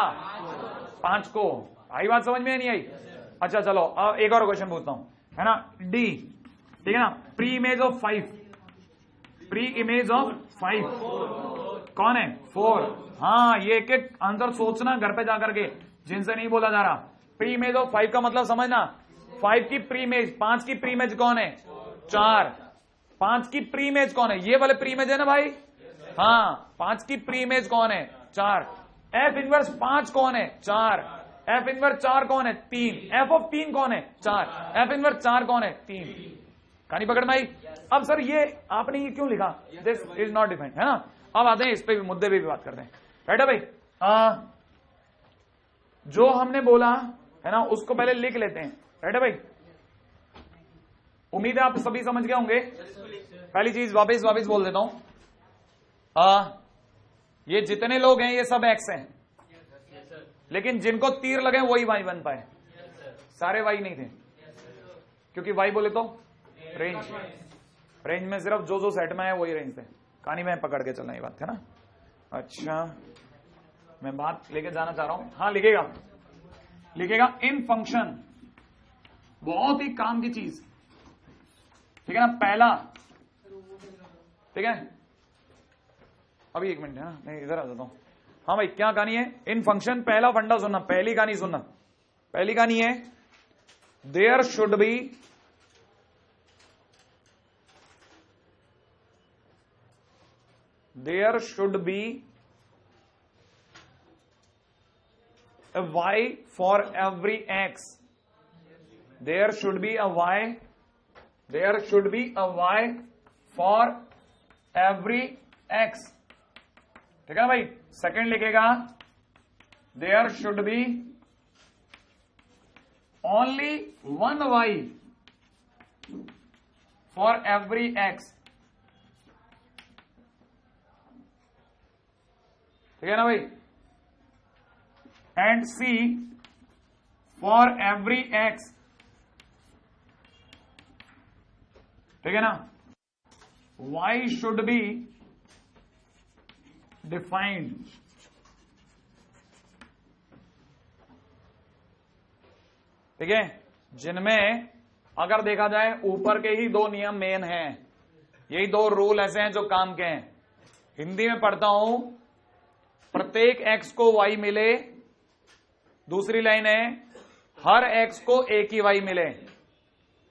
5 को, आई बात समझ में नहीं आई। अच्छा चलो अब एक और क्वेश्चन पूछता हूं, है ना, डी, ठीक है ना, pre image of 5, pre image of 5 कौन है 4। हाँ ये एक एक आंसर सोचना घर पे जाकर के, जिनसे नहीं बोला जा रहा। प्री इमेज ऑफ 5 का मतलब समझना, 5 की प्री इमेज, 5 की प्री इमेज कौन है 4, 5 की प्री इमेज कौन है, ये वाले प्री इमेज है ना भाई, हाँ 5 की प्री इमेज कौन है 4, एफ इनवर्स 5 कौन है 4, एफ इनवर्स 4 कौन है 3, एफ ऑफ 3 कौन है 4, एफ इनवर्स 4 कौन है 3। कहानी पकड़ में आई। अब सर ये आपने ये क्यों लिखा, दिस इज नॉट डिफाइंड, है ना। अब आते हैं इस पे भी, मुद्दे पे भी बात करते हैं, राइट है भाई। जो हमने बोला है ना उसको पहले लिख लेते हैं, राइट है भाई। उम्मीद है आप सभी समझ गए होंगे। पहली चीज वापिस बोल देता हूं, ये जितने लोग हैं ये सब एक्स हैं, लेकिन जिनको तीर लगे वही वाई बन पाए, सारे वाई नहीं थे, क्योंकि वाई बोले तो रेंज, रेंज में सिर्फ जो जो सेट में है वही रेंज थे। कहानी में पकड़ के चलना ये बात है ना। अच्छा मैं बात लेके जाना चाह रहा हूं, हाँ लिखेगा इन फंक्शन, बहुत ही काम की चीज, ठीक है ना। पहला, ठीक है, अभी एक मिनट है ना, मैं इधर आ जाता हूं। हाँ भाई क्या कहानी है इन फंक्शन, पहला फंडा सुनना, पहली कहानी सुनना। पहली कहानी है there should be a y for every x. There should be a y for every x. ठीक है ना भाई? सेकंड लिखेगा there should be only one y for every x. ठीक है ना भाई? And C for every x. ठीक है ना? y should be defined. ठीक है? जिनमें अगर देखा जाए ऊपर के ही दो नियम मेन हैं, यही दो रूल ऐसे हैं जो काम के हैं. हिंदी में पढ़ता हूं, प्रत्येक x को y मिले. दूसरी लाइन है हर x को एक ही y मिले.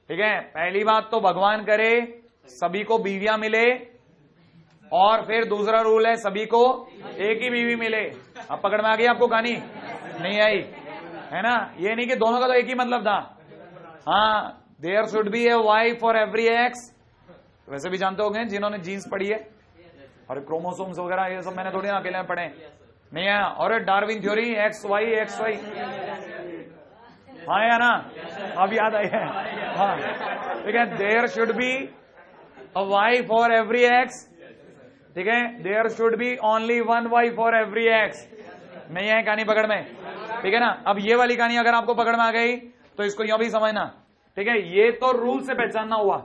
ठीक है? पहली बात तो भगवान करे सभी को बीवियां मिले, और फिर दूसरा रूल है सभी को एक ही बीवी मिले. अब पकड़ में आ गई आपको कहानी? नहीं आई है ना? ये नहीं कि दोनों का तो एक ही मतलब था. हाँ, there should be a y for every x. वैसे भी जानते होंगे जिन्होंने जीन्स पढ़ी है और क्रोमोसोम्स वगैरह, ये सब मैंने थोड़ी ना अकेले में पढ़े नहीं है. और डार्विन थ्योरी एक्स वाई. हाँ या ना? अब याद आई है. हाँ ठीक है. There should be a y for every x. ठीक है? There should be only one y for every x. नहीं है कहानी पकड़ में? ठीक है ना? अब ये वाली कहानी अगर आपको पकड़ में आ गई तो इसको यूं भी समझना. ठीक है? ये तो रूल से पहचानना हुआ.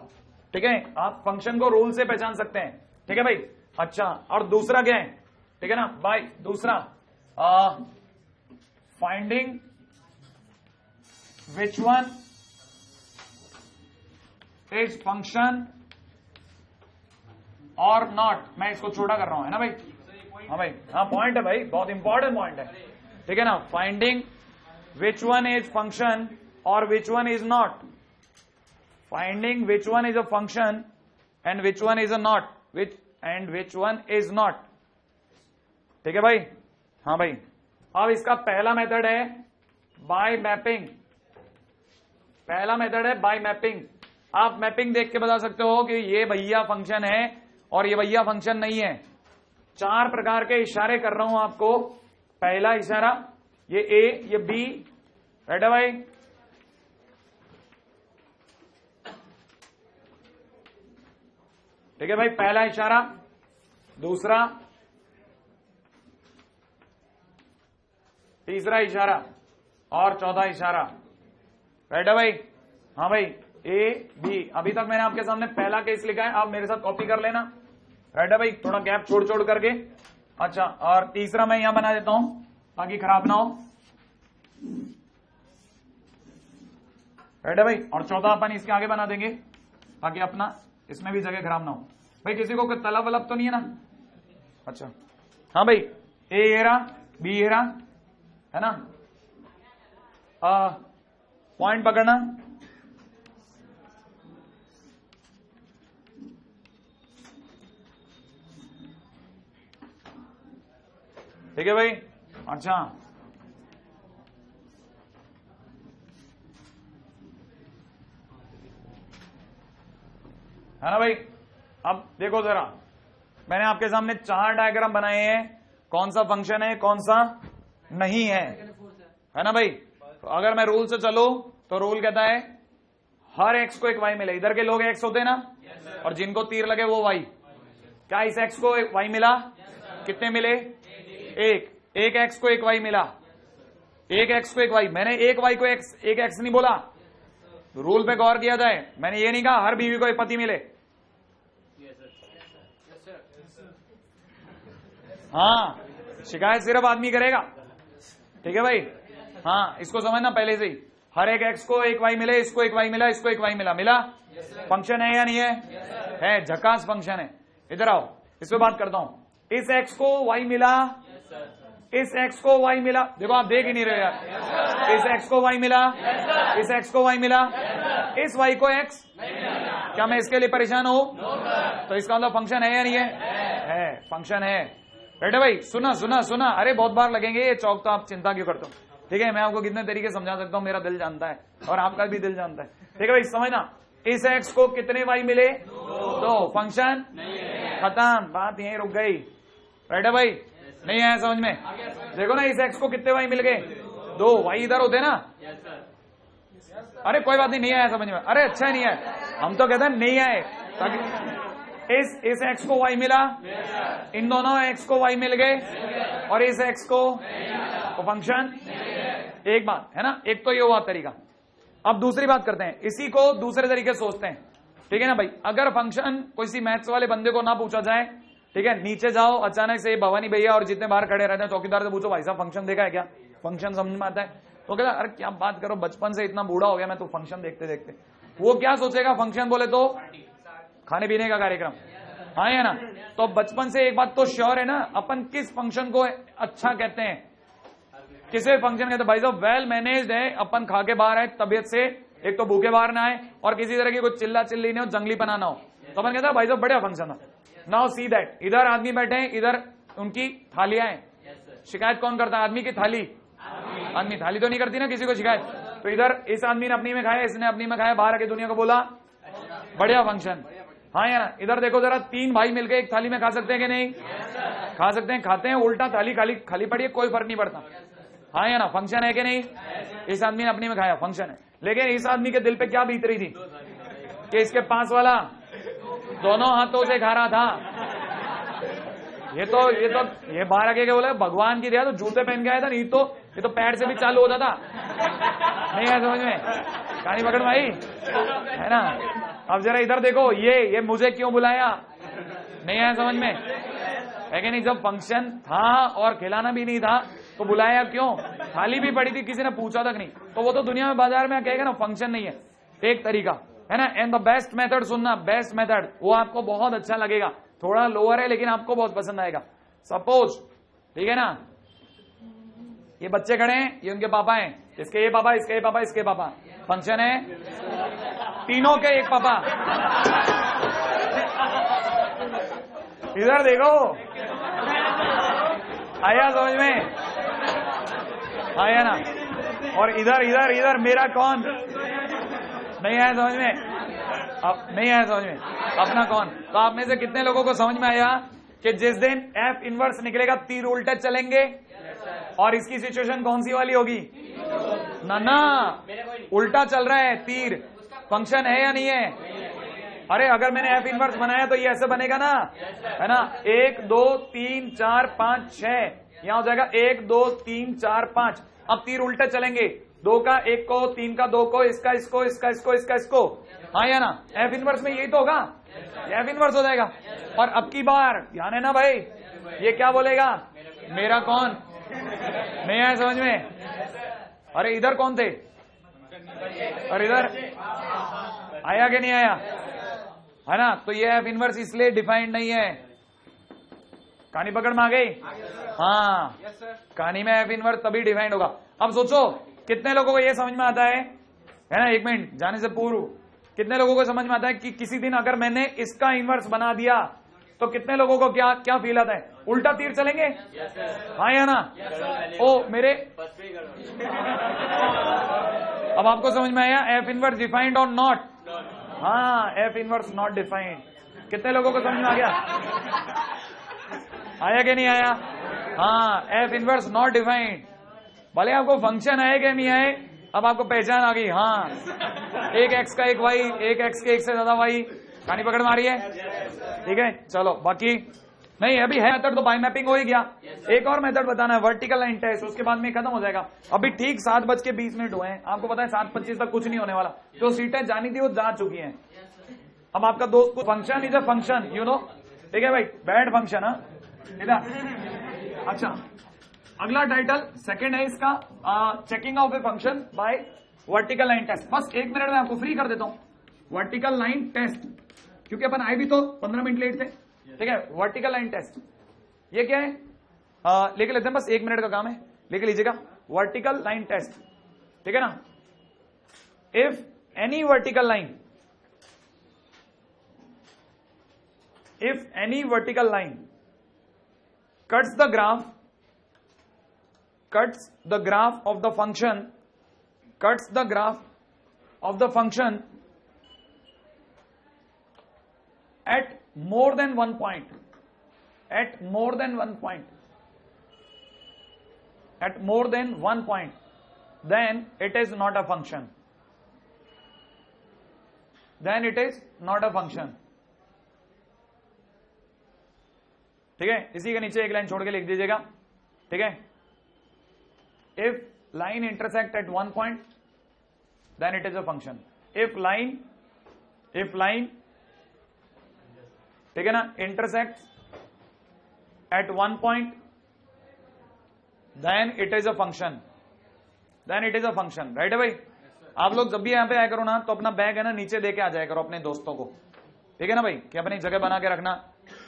ठीक है? आप फंक्शन को रूल से पहचान सकते हैं. ठीक है भाई? अच्छा, और दूसरा क्या है? ठीक है ना भाई? दूसरा finding which one is function और नॉट. मैं इसको छोटा कर रहा हूं, है ना भाई? हाँ भाई, हाँ पॉइंट है भाई, बहुत इंपॉर्टेंट पॉइंट है. ठीक है ना? Finding which one is function और which one is not. Finding which one is a function and which one is a not. Which one is not. ठीक है भाई? हाँ भाई. अब इसका पहला मेथड है बाय मैपिंग. पहला मेथड है बाय मैपिंग. आप मैपिंग देख के बता सकते हो कि ये भैया फंक्शन है और ये भैया फंक्शन नहीं है. 4 प्रकार के इशारे कर रहा हूं आपको. पहला इशारा ये ए, ये बी. राइट है भाई? ठीक है भाई? पहला इशारा, दूसरा, तीसरा इशारा और चौथा इशारा. राइट है भाई? हाँ भाई. A B. अभी तक मैंने आपके सामने पहला केस लिखा है, आप मेरे साथ कॉपी कर लेना. राइट है भाई? थोड़ा गैप छोड़ छोड़ करके. अच्छा, और तीसरा मैं यहां बना देता हूं ताकि खराब ना हो. राइट है भाई? और चौथा अपन इसके आगे बना देंगे ताकि अपना इसमें भी जगह खराब ना हो. भाई किसी को कोई तलब वलब तो नहीं है ना? अच्छा, हाँ भाई. ए ये रहा, बी ये रहा, है ना? पॉइंट पकड़ना. ठीक है भाई? अच्छा, है ना भाई? अब देखो जरा, मैंने आपके सामने 4 डायग्राम बनाए हैं. कौन सा फंक्शन है, कौन सा नहीं है ना भाई? तो अगर मैं रूल से चलूं तो रूल कहता है हर एक्स को एक वाई मिले. इधर के लोग एक्स होते हैं ना, और जिनको तीर लगे वो वाई. क्या इस एक्स को एक वाई मिला? कितने मिले? एक एक्स को एक वाई मिला. एक एक्स को एक वाई. मैंने एक वाई को एक एक्स नहीं बोला. रूल पे गौर किया जाए. मैंने ये नहीं कहा हर बीवी को एक पति मिले. हाँ, शिकायत सिर्फ आदमी करेगा. ठीक है भाई? हाँ, इसको समझना पहले से ही. हर एक एक्स को एक वाई मिले, इसको एक वाई मिला, इसको एक वाई मिला. मिला? फंक्शन है या नहीं है? है. झकास फंक्शन है. इधर आओ, इस पे बात करता हूं. इस एक्स को वाई मिला, इस एक्स को वाई मिला. देखो आप देख ही नहीं रहे यार. इस एक्स को वाई मिला, इस x को y मिला, इस y को x, क्या मैं इसके लिए परेशान हूं? तो इसका मतलब फंक्शन है या नहीं है? फंक्शन है। बेटे भाई सुना, अरे बहुत बार लगेंगे ये चौक, तो आप चिंता क्यों करते हो? ठीक है, मैं आपको कितने तरीके समझा सकता हूं, मेरा दिल जानता है और आपका भी दिल जानता है। ठीक है भाई, समझना, इस x को कितने y मिले? 2, फंक्शन खत्म, बात यहीं रुक गई। राइट है भाई? नहीं आया समझ में? देखो ना, इस x को कितने y मिल गए? 2, y इधर होते ना। अरे कोई बात नहीं आया समझ में। अरे अच्छा नहीं आया, हम तो कहते हैं नहीं आए, ताकि इस x को y मिला, इन दोनों x को y मिल गए, और इस x को फंक्शन। एक बात है ना, एक तो ये हुआ तरीका। अब दूसरी बात करते हैं, इसी को दूसरे तरीके से सोचते हैं। ठीक है ना भाई, अगर फंक्शन किसी मैथ्स वाले बंदे को ना पूछा जाए, ठीक है, नीचे जाओ अचानक से भवानी भैया और जितने बाहर खड़े रहते हैं चौकीदार से पूछो, भाई साहब फंक्शन देखा है क्या? फंक्शन समझ में आता है? तो कहता अरे क्या बात करो, बचपन से इतना बूढ़ा हो गया मैं तो फंक्शन देखते देखते। वो क्या सोचेगा? फंक्शन बोले तो खाने पीने का कार्यक्रम, हाँ या ना? तो बचपन से एक बात तो श्योर है ना, अपन किस फंक्शन को अच्छा कहते हैं? किसे फंक्शन कहते हैं? भाई साहब वेल मैनेज्ड है, अपन खा के बाहर आए तबियत से, एक तो भूखे बाहर ना आए और किसी तरह की कोई चिल्ला चिल्ली नहीं हो, जंगली पना ना हो, तो अपन कहता है भाई साहब बढ़िया फंक्शन है। नाउ सी दैट, इधर आदमी बैठे हैं, इधर उनकी थालियां हैं। शिकायत कौन करता है? आदमी की थाली। आदमी थाली तो नहीं करती ना किसी को शिकायत। तो इधर इस आदमी ने अपनी में खाया, इसने अपनी में खाया, बाहर आके दुनिया को बोला बढ़िया फंक्शन, हाँ या ना? इधर देखो जरा, 3 भाई मिलकर एक थाली में खा सकते हैं कि नहीं? खा सकते हैं, खाते हैं, उल्टा थाली खाली पड़ी है, कोई फर्क नहीं पड़ता, हाँ या ना? फंक्शन है कि नहीं? इस आदमी ने अपनी में खाया, फंक्शन है। लेकिन इस आदमी के दिल पे क्या बीत रही थी कि इसके पास वाला दोनों हाथों से खा रहा था। ये बाहर आके क्या बोला, भगवान की दया तो जूते पहन के आया था, नहीं तो ये तो पैर से भी चालू होता था। नहीं है समझ में? कहानी पकड़ भाई, है ना? अब जरा इधर देखो, ये मुझे क्यों बुलाया? नहीं आया समझ में? है कि नहीं? जब फंक्शन था और खिलाना भी नहीं था तो बुलाया क्यों? थाली भी पड़ी थी, किसी ने पूछा तक नहीं। तो वो तो दुनिया में बाजार में कहेगा ना फंक्शन नहीं है, एक तरीका है ना। एंड द बेस्ट मेथड सुनना, बेस्ट मेथड, वो आपको बहुत अच्छा लगेगा, थोड़ा लोअर है लेकिन आपको बहुत पसंद आएगा। सपोज, ठीक है ना, ये बच्चे खड़े हैं, ये उनके पापा हैं, इसके ये पापा, इसके ये पापा, इसके पापा, फंक्शन है तीनों के एक पापा। इधर देखो, आया समझ में? आया ना? और इधर मेरा कौन? नहीं आया समझ में? अब नहीं आया समझ में? अपना कौन? तो आप में से कितने लोगों को समझ में आया कि जिस दिन एफ इनवर्स निकलेगा तीर उल्टे चलेंगे? और इसकी सिचुएशन कौन सी वाली होगी? ना उल्टा चल रहा है तीर, फंक्शन है या नहीं है? अरे अगर मैंने एफ इनवर्स बनाया तो ये ऐसे बनेगा ना, है ना? 1 2 3 4 5 6, यहां हो जाएगा 1 2 3 4 5। अब तीर उल्टे चलेंगे, 2 का 1 को, 3 का 2 को, इसका इसको, इसका इसको, इसका इसको, हाँ या ना? एफ इनवर्स में यही तो होगा, एफ इनवर्स हो जाएगा। और अब की बार ध्यान है ना भाई, ये क्या बोलेगा? मेरा कौन? नहीं आया समझ में? अरे इधर कौन थे? और इधर आया कि नहीं आया? है ना? तो ये एफ इनवर्स इसलिए डिफाइंड नहीं है। कहानी पकड़ में आ गई? हाँ, कहानी में एफ इनवर्स तभी डिफाइंड होगा। अब सोचो कितने लोगों को ये समझ में आता है ना? 1 मिनट जाने से पूर्व कितने लोगों को समझ में आता है कि किसी दिन अगर मैंने इसका इनवर्स बना दिया तो कितने लोगों को क्या क्या फील आता है? उल्टा तीर चलेंगे, हाँ या ना? ओ मेरे, अब आपको समझ में आया एफ इनवर्स डिफाइंड और नॉट? हाँ, एफ इनवर्स नॉट डिफाइंड। कितने लोगों को समझ में आ गया? आया कि नहीं आया? हाँ, एफ इनवर्स नॉट डिफाइंड। भले आपको फंक्शन आए कि नहीं आए, अब आपको पहचान आ गई। हाँ, एक एक्स का एक वाई, एक एक्स के एक से ज्यादा वाई, कहानी पकड़ में आ रही है? ठीक है, चलो बाकी नहीं, अभी है मेथड तो बाय मैपिंग हो ही गया। एक और मेथड बताना है, वर्टिकल लाइन टेस्ट, उसके बाद में खत्म हो जाएगा। अभी ठीक 7:20 हुए हैं, आपको पता है 7:25 तक कुछ नहीं होने वाला। जो सीटें जानी थी वो जा चुकी हैं। अब आपका दोस्त को function is a function, you know, ठीक है भाई, बैड फंक्शन। अच्छा, अगला टाइटल सेकंड है इसका, checking of a function by vertical line test. बस 1 मिनट में आपको फ्री कर देता हूं, वर्टिकल लाइन टेस्ट, क्योंकि अपन आए भी तो 15 मिनट लेट थे। ठीक है, वर्टिकल लाइन टेस्ट ये क्या है? लेके लेते हैं, बस 1 मिनट का काम है, लेके लीजिएगा। वर्टिकल लाइन टेस्ट, ठीक है ना? if any vertical line cuts the graph of the function at more than one point, then it is not a function. ठीक है, इसी के नीचे एक लाइन छोड़ के लिख दीजिएगा. ठीक है, if line intersect at one point, then it is a function. If line ठीक है ना, intersects at one point, then it is a function. Right है भाई. आप लोग जब भी यहां पे आया करो ना, तो अपना बैग है ना नीचे देके आ जाया करो अपने दोस्तों को. ठीक है ना भाई, कि अपनी जगह बना के रखना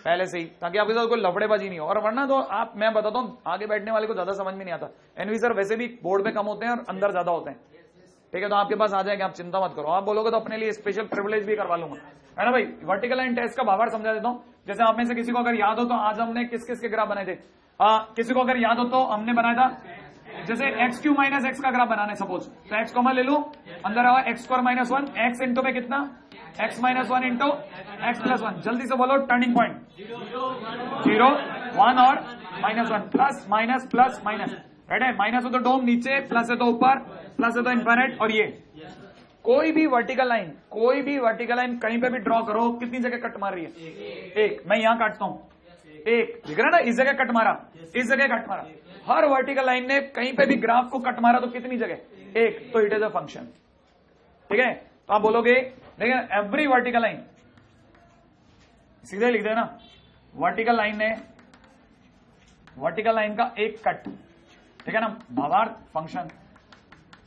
पहले से ही, ताकि आपके साथ कोई लफड़ेबाजी नहीं हो. और वरना तो मैं बताता हूं, आगे बैठने वाले को ज्यादा समझ में नहीं आता. एनवी सर वैसे भी बोर्ड पे कम होते हैं और अंदर ज्यादा होते हैं. ठीक है, तो आपके पास आ जाएंगे, आप चिंता मत करो. आप बोलोगे तो अपने लिए स्पेशल प्रिविलेज भी करवा लूंगा, है ना भाई. वर्टिकल लाइन टेस्ट का भावार्थ समझा देता हूं. जैसे आप में से किसी को अगर याद हो तो आज हमने किस किस के ग्राफ बनाए थे. किसी को अगर याद हो तो हमने बनाया था, जैसे एक्स क्यू माइनस एक्स का ग्राफ बनाना है सपोज, तो एक्स को मैं ले लू, अंदर आवा x square minus 1, x into में कितना, x minus 1 into x plus 1. जल्दी से बोलो, टर्निंग पॉइंट 0, 1 और -1, plus minus plus minus. Right है, माइनस हो तो डोम नीचे, प्लस है तो ऊपर, प्लस है तो इन्फिनिट. और ये कोई भी वर्टिकल लाइन कहीं पे भी ड्रॉ करो, कितनी जगह कट मार रही है? एक. मैं यहां काटता हूं, एक दिख रहा है ना, इस जगह कट मारा, इस जगह कट मारा. हर वर्टिकल लाइन ने कहीं पे भी ग्राफ को कट मारा तो कितनी जगह? एक. तो इट इज अ फंक्शन. ठीक है, तो आप बोलोगे देखिए, एवरी वर्टिकल लाइन, सीधे लिख देना, वर्टिकल लाइन का एक कट. ठीक है ना, भावार्थ फंक्शन.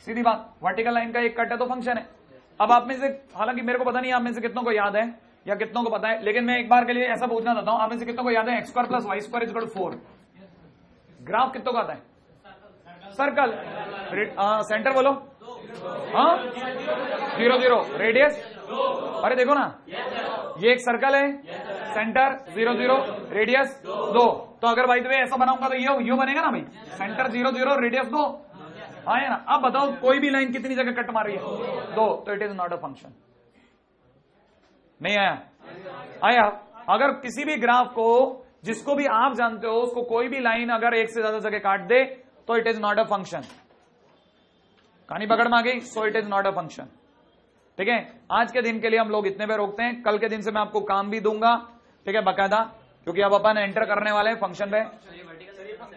सीधी बात, वर्टिकल लाइन का एक कट है तो फंक्शन है. अब आप में से, हालांकि मेरे को पता नहीं आप में से कितनों को याद है या कितनों को पता है, लेकिन मैं एक बार के लिए ऐसा पूछना चाहता हूं, आप में से कितनों को याद है x square plus y square is equal to 4? Graph कितनों का आता है? सर्कल. सेंटर बोलो. हाँ, 0 0. रेडियस, अरे देखो ना, ये एक सर्कल है, सेंटर 0 0, रेडियस 2. तो अगर भाई तुम्हें ऐसा बनाऊंगा तो ये बनेगा ना भाई, सेंटर 0 0, रेडियस 2. आया ना. अब बताओ कोई भी लाइन कितनी जगह कट मार रही है? 2. तो it is not a function. नहीं आया? अगर किसी भी ग्राफ को, जिसको भी आप जानते हो, उसको कोई भी लाइन अगर एक से ज्यादा जगह काट दे तो it is not a function. कहानी पकड़ में आ गई? So it is not a function. ठीक है, आज के दिन के लिए हम लोग इतने पे रोकते हैं. कल के दिन से मैं आपको काम भी दूंगा, ठीक है, बकायदा, क्योंकि अब अपन एंटर करने वाले हैं फंक्शन पे.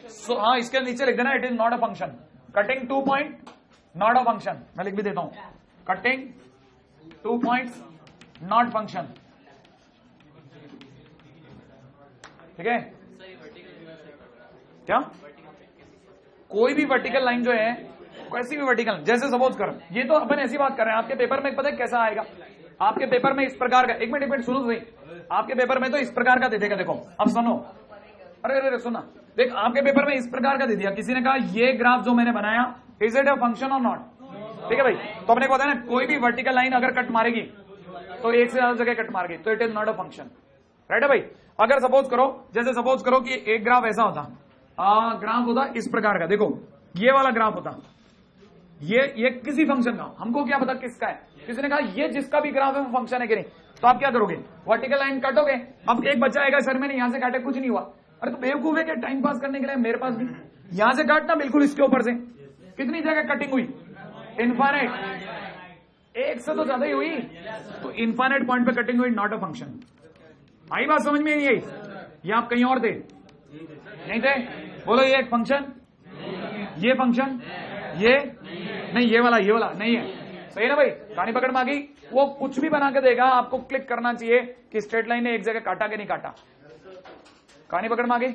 सो हाँ, इसके नीचे लिख देना, it is not a function. Cutting 2 point not a function. मैं लिख भी देता हूं, कटिंग 2 पॉइंट्स नॉट फंक्शन. ठीक है, क्या कोई भी वर्टिकल लाइन जो है, कैसी भी वर्टिकल, जैसे सपोज कर, ये तो अपन ऐसी बात कर रहे हैं, आपके पेपर में पता है कैसा आएगा? आपके पेपर में इस प्रकार का, एक मिनट सुनो सही, आपके पेपर में तो इस प्रकार का दे देगा. देखो अब सुनो, अरे सुना, देख आपके पेपर में इस प्रकार का दे दिया, किसी ने कहा ये ग्राफ जो मैंने बनाया, इज इट अ फंक्शन और नॉट? ठीक है भाई, तो अपने को पता है ना, कोई भी वर्टिकल लाइन अगर कट मारेगी तो एक से ज्यादा जगह कट मारेगी, तो it is not a function. Right है भाई. अगर सपोज करो, जैसे सपोज करो कि एक ग्राफ ऐसा होता, ग्राफ होता इस प्रकार का, देखो ये वाला ग्राफ होता, ये किसी फंक्शन का, हमको क्या पता किसका है? किसी ने कहा ये जिसका भी ग्राफ है वो फंक्शन है कि नहीं, तो आप क्या करोगे? वर्टिकल लाइन काटोगे. अब एक बच्चा आएगा, सर मैंने यहां से काटे, कुछ नहीं हुआ. अरे तो बेवकूफ है क्या? टाइम पास करने के लिए मेरे पास भी यहां से काटना, बिल्कुल इसके ऊपर से. कितनी जगह कटिंग हुई? इनफाइनाइट. एक से तो ज्यादा ही हुई, तो इनफाइनाइट पॉइंट पे कटिंग हुई, नॉट अ फंक्शन. आई बात समझ में? यही, ये आप कहीं और थे, नहीं थे? बोलो ये एक फंक्शन, ये फंक्शन, ये नहीं, ये वाला नहीं है. सही है ना भाई? कहानी पकड़ में आ गई. वो कुछ भी बना के देगा, आपको क्लिक करना चाहिए कि स्ट्रेट लाइन ने एक जगह काटा कि नहीं काटा. कहानी पकड़ में आ गई.